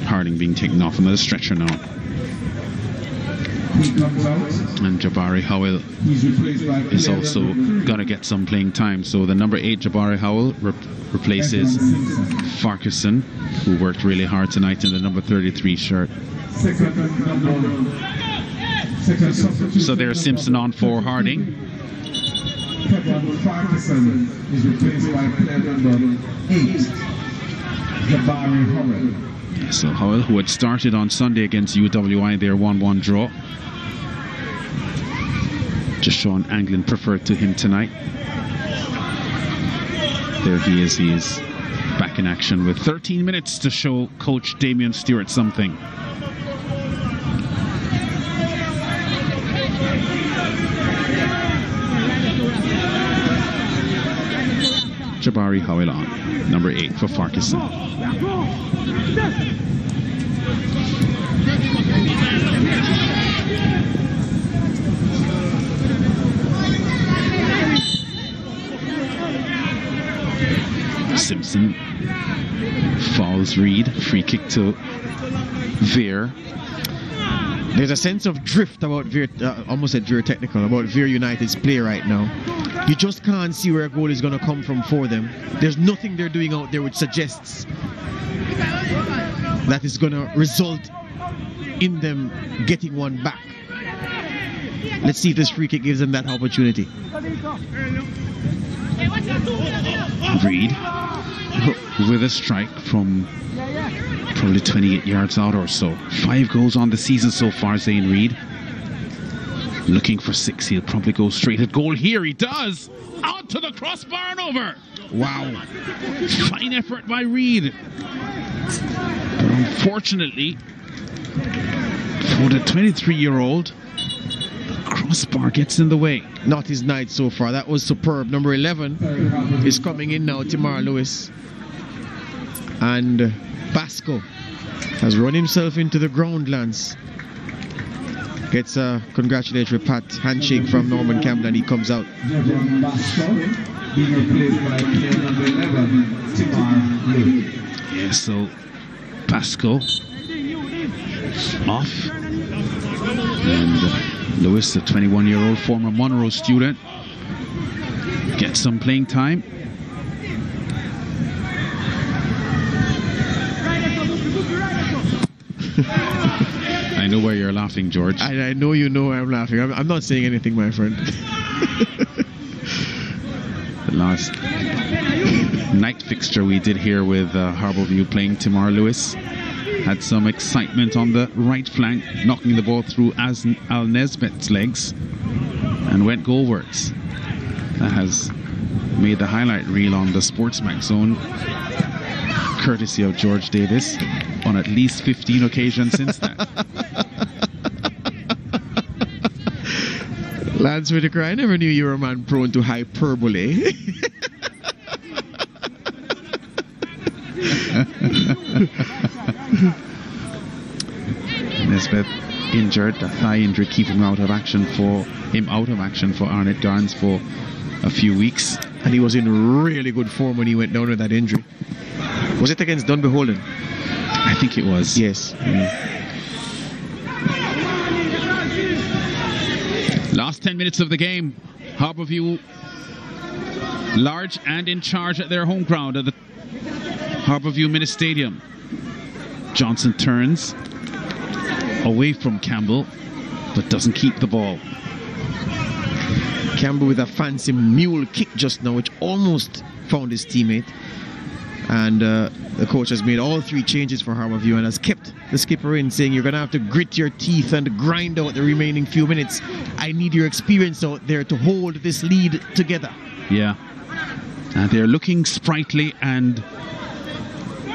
Harding being taken off him as a stretcher now. And Jabari Howell is also going to get some playing time. So the number 8 Jabari Howell replaces Farquharson, who worked really hard tonight in the number 33 shirt. So there's Simpson on for Harding. Farquharson is replaced by player number 8 Jabari Howell. So Howell, who had started on Sunday against UWI, their 1-1 draw. Just Sean Anglin preferred to him tonight. There he is. He is back in action with 13 minutes to show coach Damien Stewart something. Jabari Howell on, number 8 for Farquharson. Simpson fouls Reid. Free kick to Vere. There's a sense of drift about Vere, almost said Vere Technical, about Vere United's play right now. You just can't see where a goal is going to come from for them. There's nothing they're doing out there which suggests that is going to result in them getting one back. Let's see if this free kick gives them that opportunity. Reid with a strike from probably 28 yards out or so. 5 goals on the season so far, Zane Reid. Looking for 6. He'll probably go straight at goal here. He does! Out to the crossbar and over! Wow. Fine effort by Reid. But unfortunately, for the 23-year-old, the crossbar gets in the way. Not his night so far. That was superb. Number 11 is coming in now, Timar Lewis. And Basco has run himself into the ground, Lance. Gets a congratulatory pat, handshake from Norman Campbell, and he comes out. Yeah, so Basco off. And Lewis, a 21-year-old former Monroe student, gets some playing time. I know where you're laughing, George. I know you know I'm laughing. I'm not saying anything, my friend. The last night fixture we did here with Harbourview playing Timar Lewis had some excitement on the right flank, knocking the ball through Al Nesbitt's legs and went goalwards. That has made the highlight reel on the Sportsmax Zone courtesy of George Davis on at least 15 occasions since that. Lance Whitaker, I never knew you were a man prone to hyperbole. Nesbitt injured, a thigh injury keeping him out of action for Arnett Garns for a few weeks. And he was in really good form when he went down with that injury. Was it against Dunbeholden? I think it was. Yes. Last 10 minutes of the game. Harbourview large and in charge at their home ground at the Harbourview Mini Stadium. Johnson turns away from Campbell, but doesn't keep the ball. Campbell with a fancy mule kick just now, which almost found his teammate. And the coach has made all 3 changes for Harbourview and has kept the skipper in, saying you're going to have to grit your teeth and grind out the remaining few minutes. I need your experience out there to hold this lead together. Yeah. And they're looking sprightly and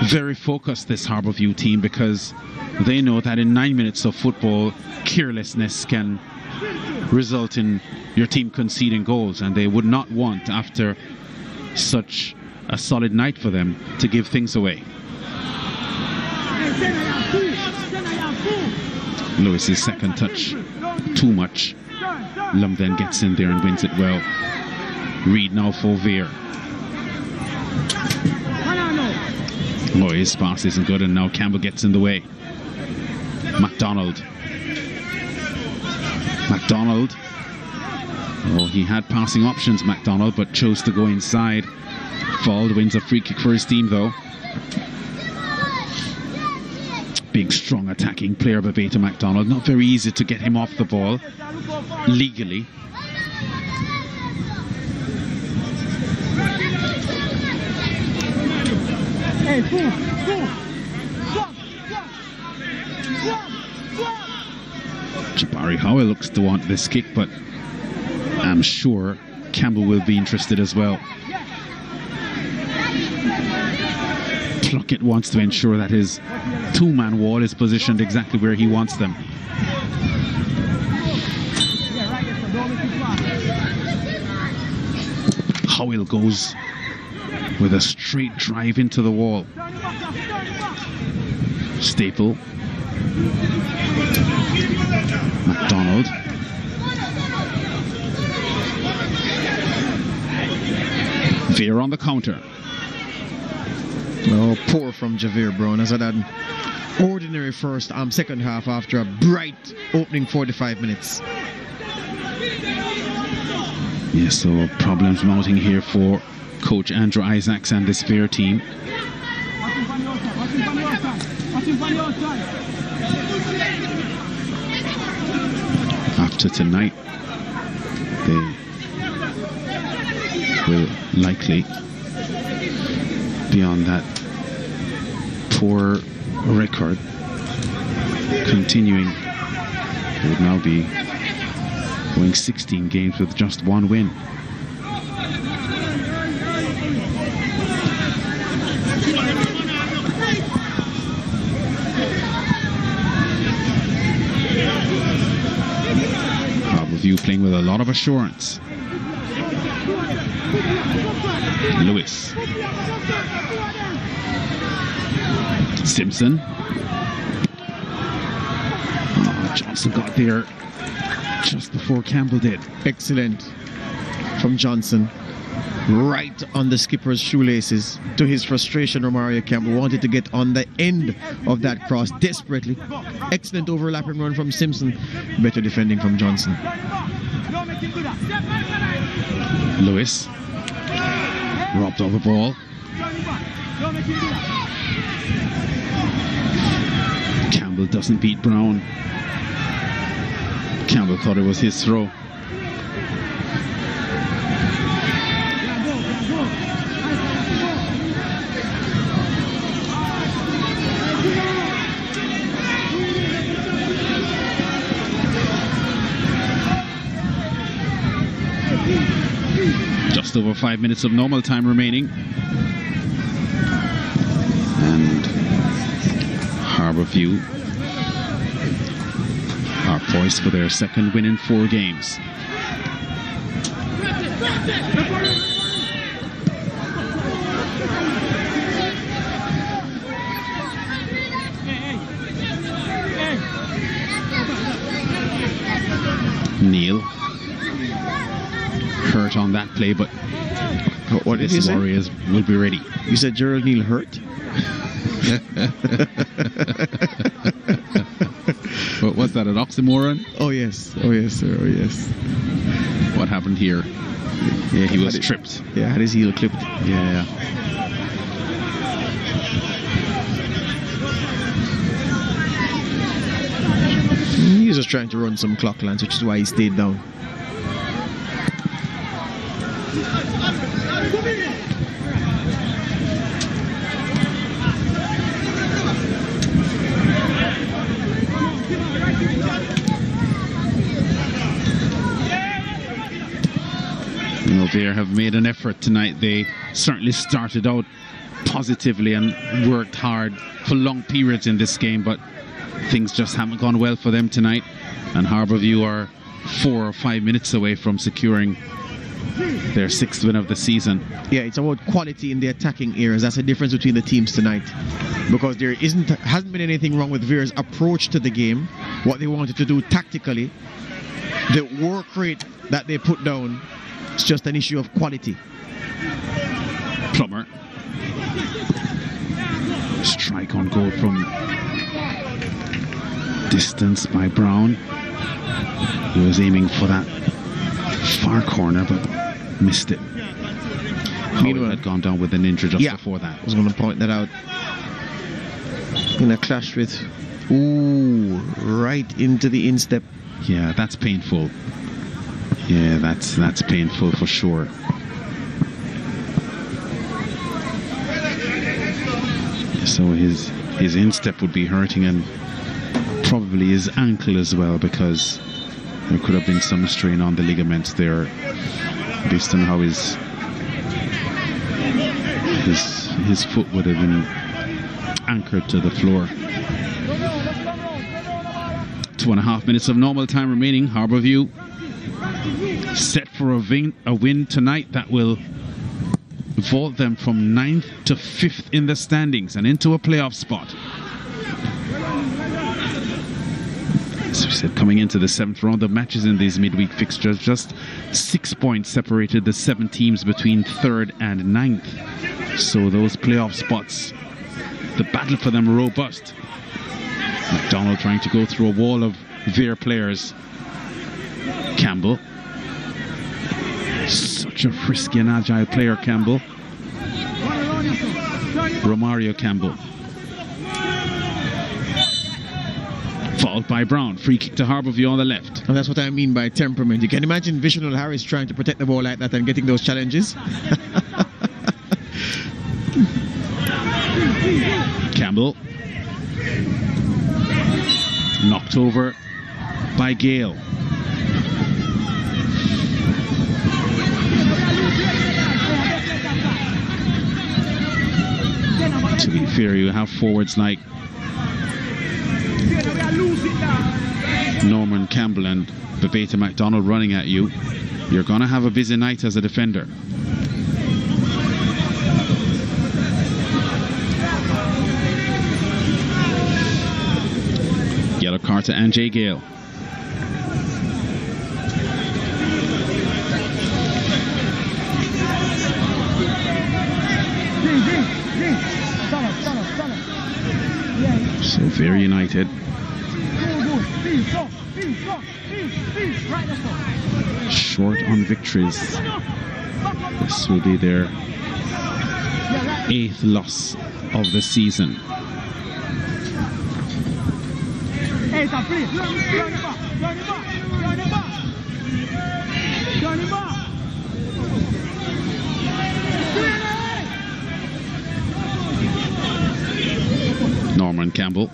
very focused, this Harbourview team, because they know that in 9 minutes of football, carelessness can result in your team conceding goals, and they would not want, after such a solid night for them, to give things away. Lewis's second touch, too much. Lum then gets in there and wins it well. Reed now for Vere. Oh, his pass isn't good, and now Campbell gets in the way. MacDonald. Oh, he had passing options, MacDonald, but chose to go inside. Fald wins a free kick for his team, though. Big, strong attacking player, Babeta MacDonald. Not very easy to get him off the ball legally. Jabari Howell looks to want this kick, but I'm sure Campbell will be interested as well. Plunkett wants to ensure that his 2-man wall is positioned exactly where he wants them. Howell goes with a straight drive into the wall. Staple. MacDonald. Vere on the counter. Oh, poor from Javier Brown, as had an ordinary second half after a bright opening 45 minutes. Yes, so problems mounting here for coach Andrew Isaacs and this Vere team. After tonight, they will likely be on that poor record, continuing. They would now be going 16 games with just 1 win. Harbourview playing with a lot of assurance. Lewis. Simpson. Oh, Johnson got there just before Campbell did. Excellent from Johnson. Right on the skipper's shoelaces. To his frustration, Romario Campbell wanted to get on the end of that cross desperately. Excellent overlapping run from Simpson. Better defending from Johnson. Lewis. Robbed of the ball. Campbell doesn't beat Brown. Campbell thought it was his throw. Just over 5 minutes of normal time remaining. View are poised for their second win in 4 games. Neil hurt on that play, but what did you say? Warriors will be ready. You said Gerald Neal hurt? Was that an oxymoron? Oh yes, sir, oh yes. What happened here? Yeah, he was tripped. Yeah, had his heel clipped. Yeah. He was just trying to run some clock lines, which is why he stayed down. Vere have made an effort tonight. They certainly started out positively and worked hard for long periods in this game, but things just haven't gone well for them tonight. And Harbour View are 4 or 5 minutes away from securing their 6th win of the season. Yeah, it's about quality in the attacking areas. That's the difference between the teams tonight, because there hasn't been anything wrong with Vere's approach to the game, what they wanted to do tactically. The work rate that they put down, it's just an issue of quality. Plummer. Strike on goal from distance by Brown. He was aiming for that far corner, but missed it. Meanwhile, had gone down with an injury just before that. I was going to point that out. In a clash with... Ooh, right into the instep. Yeah, that's painful. Yeah, that's painful for sure. So his instep would be hurting, and probably his ankle as well, because there could have been some strain on the ligaments there, based on how his foot would have been anchored to the floor. 2.5 minutes of normal time remaining. Harbour View set for a win tonight that will vault them from 9th to 5th in the standings and into a playoff spot. As we said, coming into the 7th round of matches in these midweek fixtures, just 6 points separated the 7 teams between 3rd and 9th. So those playoff spots, the battle for them robust. McDonald trying to go through a wall of Vere players. Campbell. Such a frisky and agile player, Campbell. Romario Campbell. Fouled by Brown. Free kick to Harbour View on the left. And that's what I mean by temperament. You can imagine Visional Harris trying to protect the ball like that and getting those challenges. Campbell. Knocked over by Gale. To be fair, you have forwards like Norman Campbell and Babeta McDonald running at you. You're going to have a busy night as a defender. Yellow card to Anjay Gale. So Vere United short on victories. This will be their 8th loss of the season. Norman Campbell.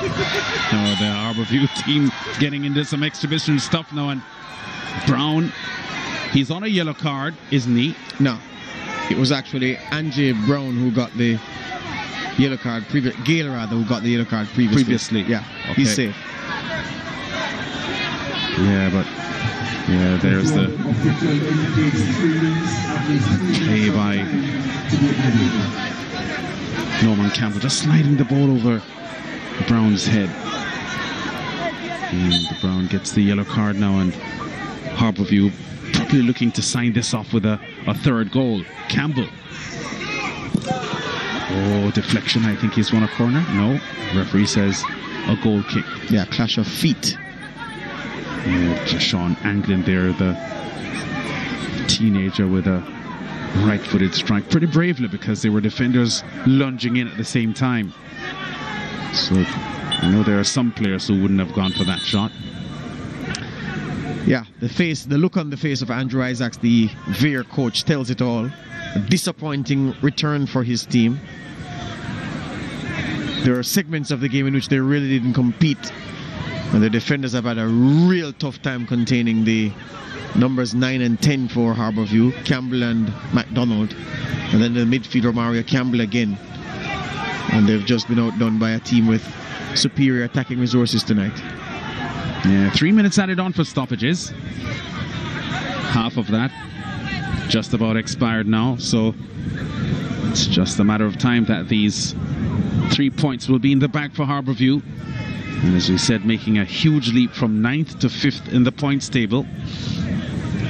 The Harbour View team getting into some exhibition stuff now, and Brown, he's on a yellow card, isn't he? No, it was actually Anjay Brown who got the yellow card. Gale rather, who got the yellow card previously. Yeah, okay. He's safe. Yeah, but there's the play by Norman Campbell, just sliding the ball over Brown's head. And Brown gets the yellow card now, and Harbourview probably looking to sign this off with a third goal. Campbell. Oh, deflection. I think he's won a corner. No, referee says a goal kick. Yeah, clash of feet. Sean Anglin there, the teenager with a right-footed strike, pretty bravely, because there were defenders lunging in at the same time. So I know there are some players who wouldn't have gone for that shot. Yeah, the look on the face of Andrew Isaacs, the Vere coach, tells it all. A disappointing return for his team. There are segments of the game in which they really didn't compete, and the defenders have had a real tough time containing the numbers 9 and 10 for Harbourview, Campbell and MacDonald, and then the midfielder Mario Campbell again. And they've just been outdone by a team with superior attacking resources tonight. Yeah, 3 minutes added on for stoppages. Half of that just about expired now, so it's just a matter of time that these 3 points will be in the bag for Harbourview. And as we said, making a huge leap from 9th to 5th in the points table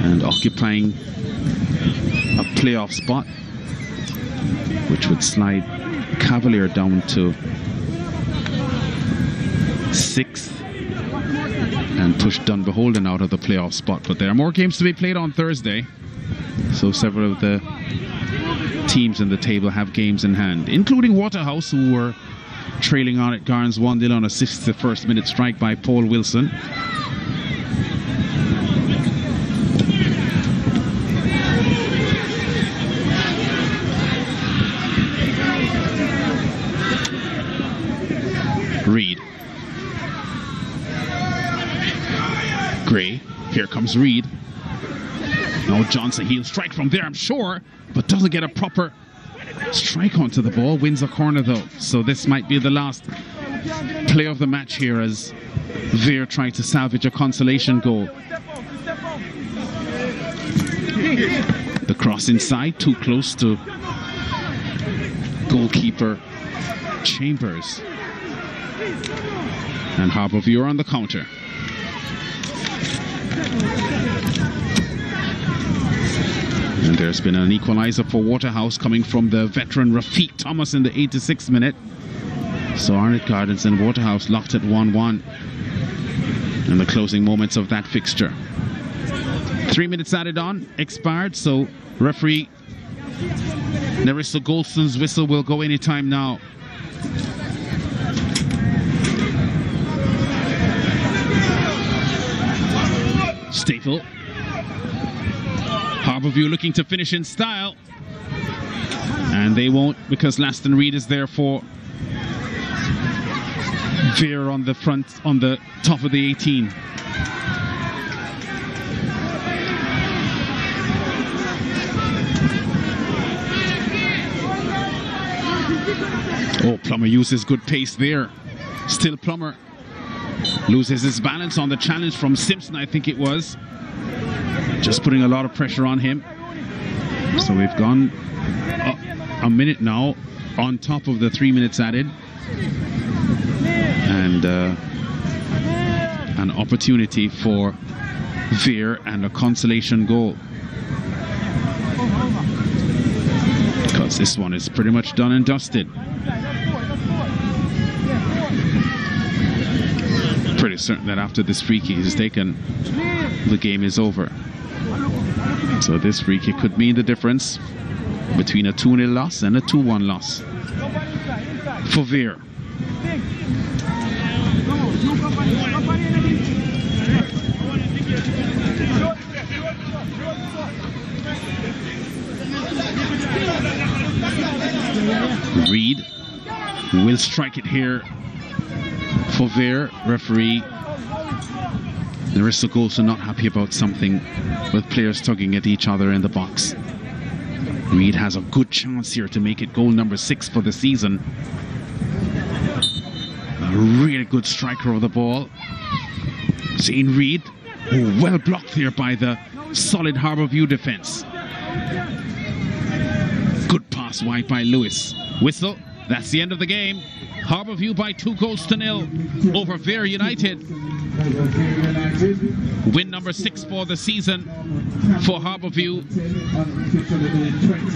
and occupying a playoff spot, which would slide Cavalier down to 6th and push Dunbeholden out of the playoff spot. But there are more games to be played on Thursday, so several of the teams in the table have games in hand, including Waterhouse, who were trailing on at Garns 1-0 on a 61st minute strike by Paul Wilson. Reed. Gray. Here comes Reed. Now Johnson, he'll strike from there, I'm sure, but doesn't get a proper strike onto the ball. Wins a corner though, so this might be the last play of the match here as Vere trying to salvage a consolation goal. The cross inside, too close to goalkeeper Chambers. And Harbourview are on the counter. And there's been an equaliser for Waterhouse coming from the veteran Rafiq Thomas in the 86th minute. So Arnott Gardens and Waterhouse locked at 1-1 in the closing moments of that fixture. 3 minutes added on, expired, so referee Nerissa Goldston's whistle will go anytime now. Staple. Harbourview looking to finish in style, and they won't, because Laston Reed is there for Vere on the front, on the top of the 18. Oh, Plummer uses good pace there. Still Plummer loses his balance on the challenge from Simpson, I think it was. Just putting a lot of pressure on him. So we've gone a minute now on top of the 3 minutes added. And an opportunity for Vere and a consolation goal. Because this one is pretty much done and dusted. Pretty certain that after this free kick is taken, the game is over. So this free kick could mean the difference between a 2-0 loss and a 2-1 loss for Vere. Reed will strike it here for Vere. Referee Nerissa Golson not happy about something with players tugging at each other in the box. Reed has a good chance here to make it goal number 6 for the season. A really good striker of the ball. Zane Reed, well blocked here by the solid Harbourview defence. Good pass wide by Lewis. Whistle, that's the end of the game. Harbourview by 2-0 over Vere United. Win number 6 for the season for Harbourview,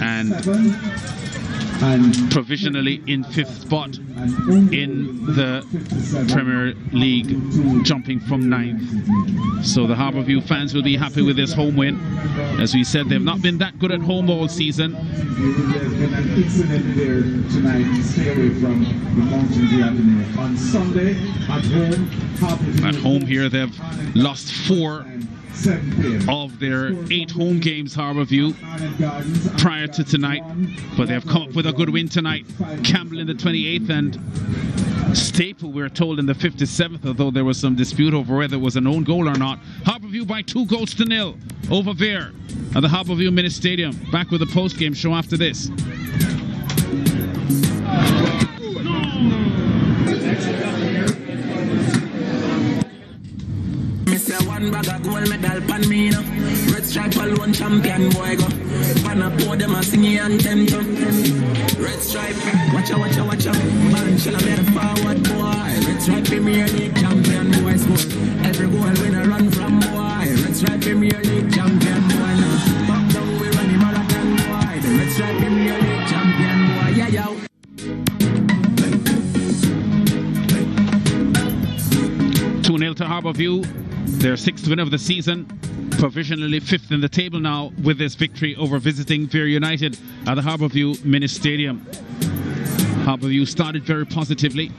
and provisionally in 5th spot in the Premier League, jumping from 9th. So the Harbourview fans will be happy with this home win. As we said, they've not been that good at home all season. On Sunday at home here, they've lost 4 of their 8 home games, Harbourview, prior to tonight, but they've come up with a good win tonight. Campbell in the 28th and Staple, we're told, in the 57th, although there was some dispute over whether it was an own goal or not. Harbourview by 2-0 over Vere at the Harbourview Mini Stadium. Back with the post-game show after this. Bag of gold medal pan me now. Red stripe alone champion boy go. Pan up pour them a singing anthem. Red stripe, watch out. Man shall I better forward boy. Red stripe Premier League champion boy score. Every goal winner run from boy. Red stripe Premier League champion boy now. Pop down we run the marathon boy. The Red stripe Premier League champion boy. Yeah yo. 2-0 to Harbourview. Their 6th win of the season, provisionally 5th in the table now with this victory over visiting Vere United at the Harbourview Mini Stadium. Harbourview started very positively.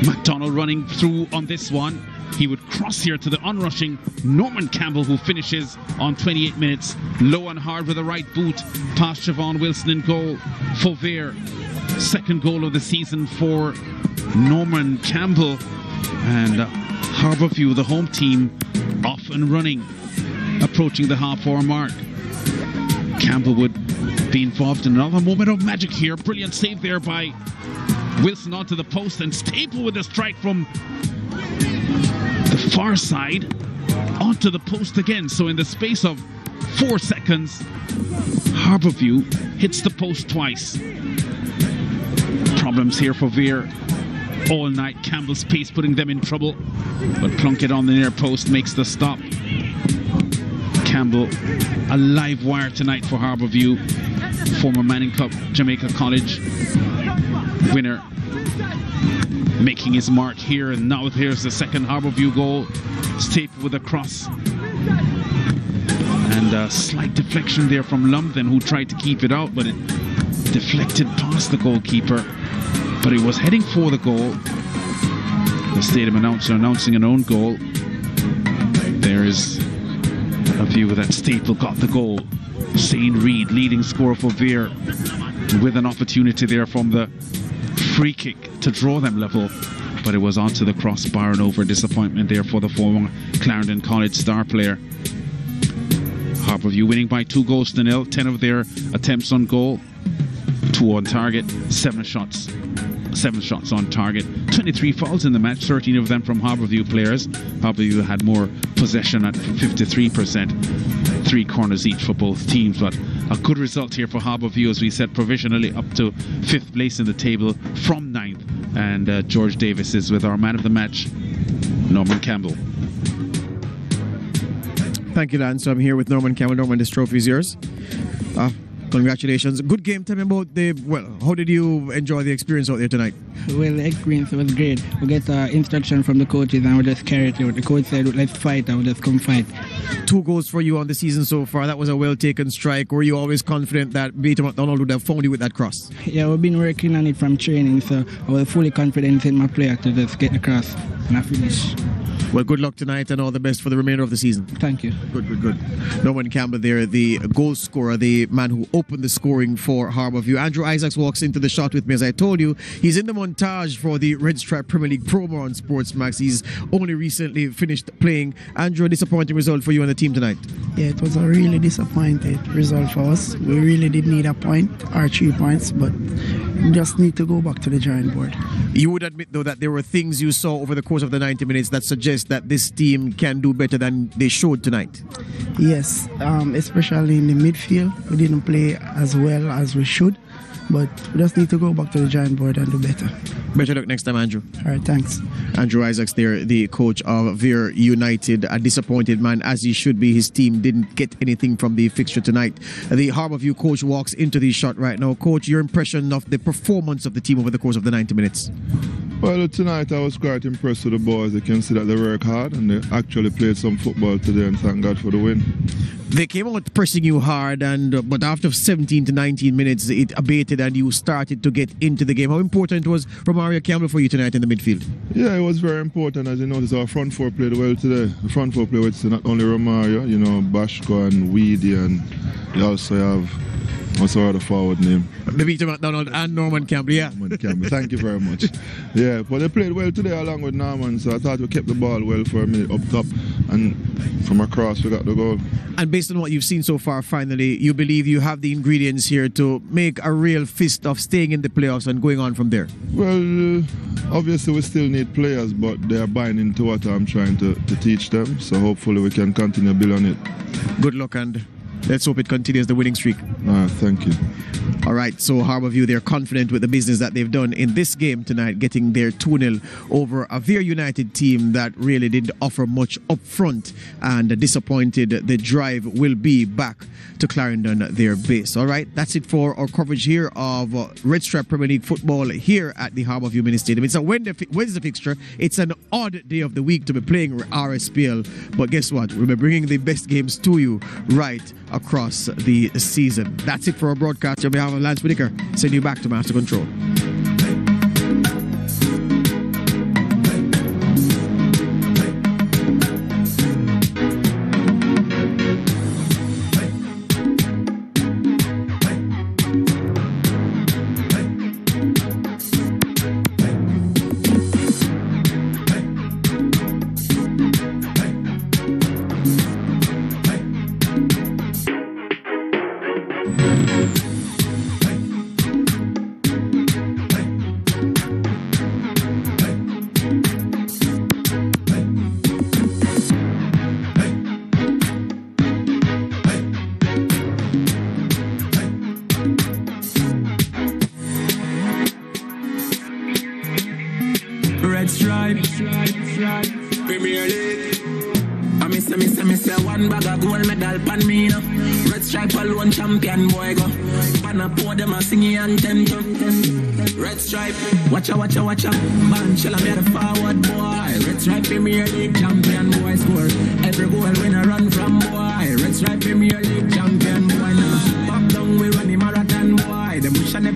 McDonald running through on this one. He would cross here to the onrushing Norman Campbell, who finishes on 28 minutes. Low and hard with the right boot past Siobhan Wilson in goal for Vere. 2nd goal of the season for Norman Campbell. And Harbourview, the home team, off and running, approaching the half-hour mark. Campbell would be involved in another moment of magic here. Brilliant save there by Wilson onto the post, and Staple with a strike from the far side onto the post again. So in the space of 4 seconds, Harbourview hits the post twice. Problems here for Vere all night. Campbell's pace putting them in trouble, but Plunkett on the near post makes the stop. Campbell, a live wire tonight for Harbourview. Former Manning Cup Jamaica College winner, making his mark here, and now here's the 2nd Harbourview goal. Staple with a cross, and a slight deflection there from Lumpton, who tried to keep it out, but it deflected past the goalkeeper. But he was heading for the goal. The stadium announcer announcing an own goal. There is a view that Staple got the goal. Zane Reed, leading scorer for Vere, with an opportunity there from the free kick to draw them level. But it was onto the crossbar, and over. Disappointment there for the former Clarendon College star player. Harbourview winning by 2-0. 10 of their attempts on goal, 2 on target, 7 shots on target. 23 fouls in the match, 13 of them from Harbourview players. Harbourview had more possession at 53%, 3 corners each for both teams, but a good result here for Harbourview, as we said, provisionally up to 5th place in the table from 9th. And George Davis is with our man of the match, Norman Campbell. Thank you, Dan. So I'm here with Norman Campbell. Norman, this trophy is yours. Congratulations. Good game. Tell me about how did you enjoy the experience out there tonight? Well, the experience was great. We get instruction from the coaches and we just carry it out. The coach said, let's fight, and we just come fight. 2 goals for you on the season so far. That was a well-taken strike. Were you always confident that Peter McDonald would have found you with that cross? Yeah, we've been working on it from training, so I was fully confident in my player to just get the cross and I finish. Well, good luck tonight and all the best for the remainder of the season. Thank you. Good. Norman Campbell there, the goal scorer, the man who opened the scoring for Harbourview. Andrew Isaacs walks into the shot with me, as I told you. He's in the montage for the Red Stripe Premier League promo on Sportsmax. He's only recently finished playing. Andrew, a disappointing result for you and the team tonight. Yeah, it was a really disappointing result for us. We really did need a point or 3 points, but we just need to go back to the drawing board. You would admit, though, that there were things you saw over the course of the 90 minutes that suggest that this team can do better than they showed tonight. Yes, especially in the midfield. We didn't play as well as we should, but we just need to go back to the drawing board and do better. Better luck next time, Andrew. All right, thanks. Andrew Isaacs there, the coach of Vere United, a disappointed man as he should be. His team didn't get anything from the fixture tonight. The Harbourview coach walks into the shot right now. Coach, your impression of the performance of the team over the course of the 90 minutes? Well, tonight I was quite impressed with the boys. They can see that they work hard and they actually played some football today, and thank God for the win. They came out pressing you hard, but after 17 to 19 minutes, it abated and you started to get into the game. How important was Romario Campbell for you tonight in the midfield? Yeah, it was very important. As you notice, our front four played well today. The front four played well, not only Romario, Bashko and Weedy, and you also have, what's our other forward name? Victor McDonald and Norman Campbell, yeah. Norman Campbell, thank you very much. Yeah, but they played well today along with Norman, so I thought we kept the ball well for a minute up top, and from across we got the goal. And based on what you've seen so far, finally, you believe you have the ingredients here to make a real fist of staying in the playoffs and going on from there? Well, obviously we still need players, but they are buying into what I'm trying to teach them, so hopefully we can continue to build on it. Good luck, and let's hope it continues the winning streak. Thank you. All right, so Harbourview, they're confident with the business that they've done in this game tonight, getting their 2-0 over a Vere United team that really didn't offer much up front, and disappointed the drive will be back to Clarendon, their base. All right, that's it for our coverage here of Red Stripe Premier League football here at the Harbourview Mini Stadium. It's a Wednesday fixture. It's an odd day of the week to be playing RSPL, but guess what? We'll be bringing the best games to you right across the season. That's it for our broadcast. On behalf of Lance Whitaker, send you back to Master Control. Red Stripe, Premier League. I miss one bag of gold medal pan me no. Red Stripe alone champion boy go. Pan a pour them a singing anthem. Red Stripe, watcha. Man shall I be the forward boy. Red Stripe Premier League champion boy score. Every goal win a run from boy. Red Stripe Premier League champion.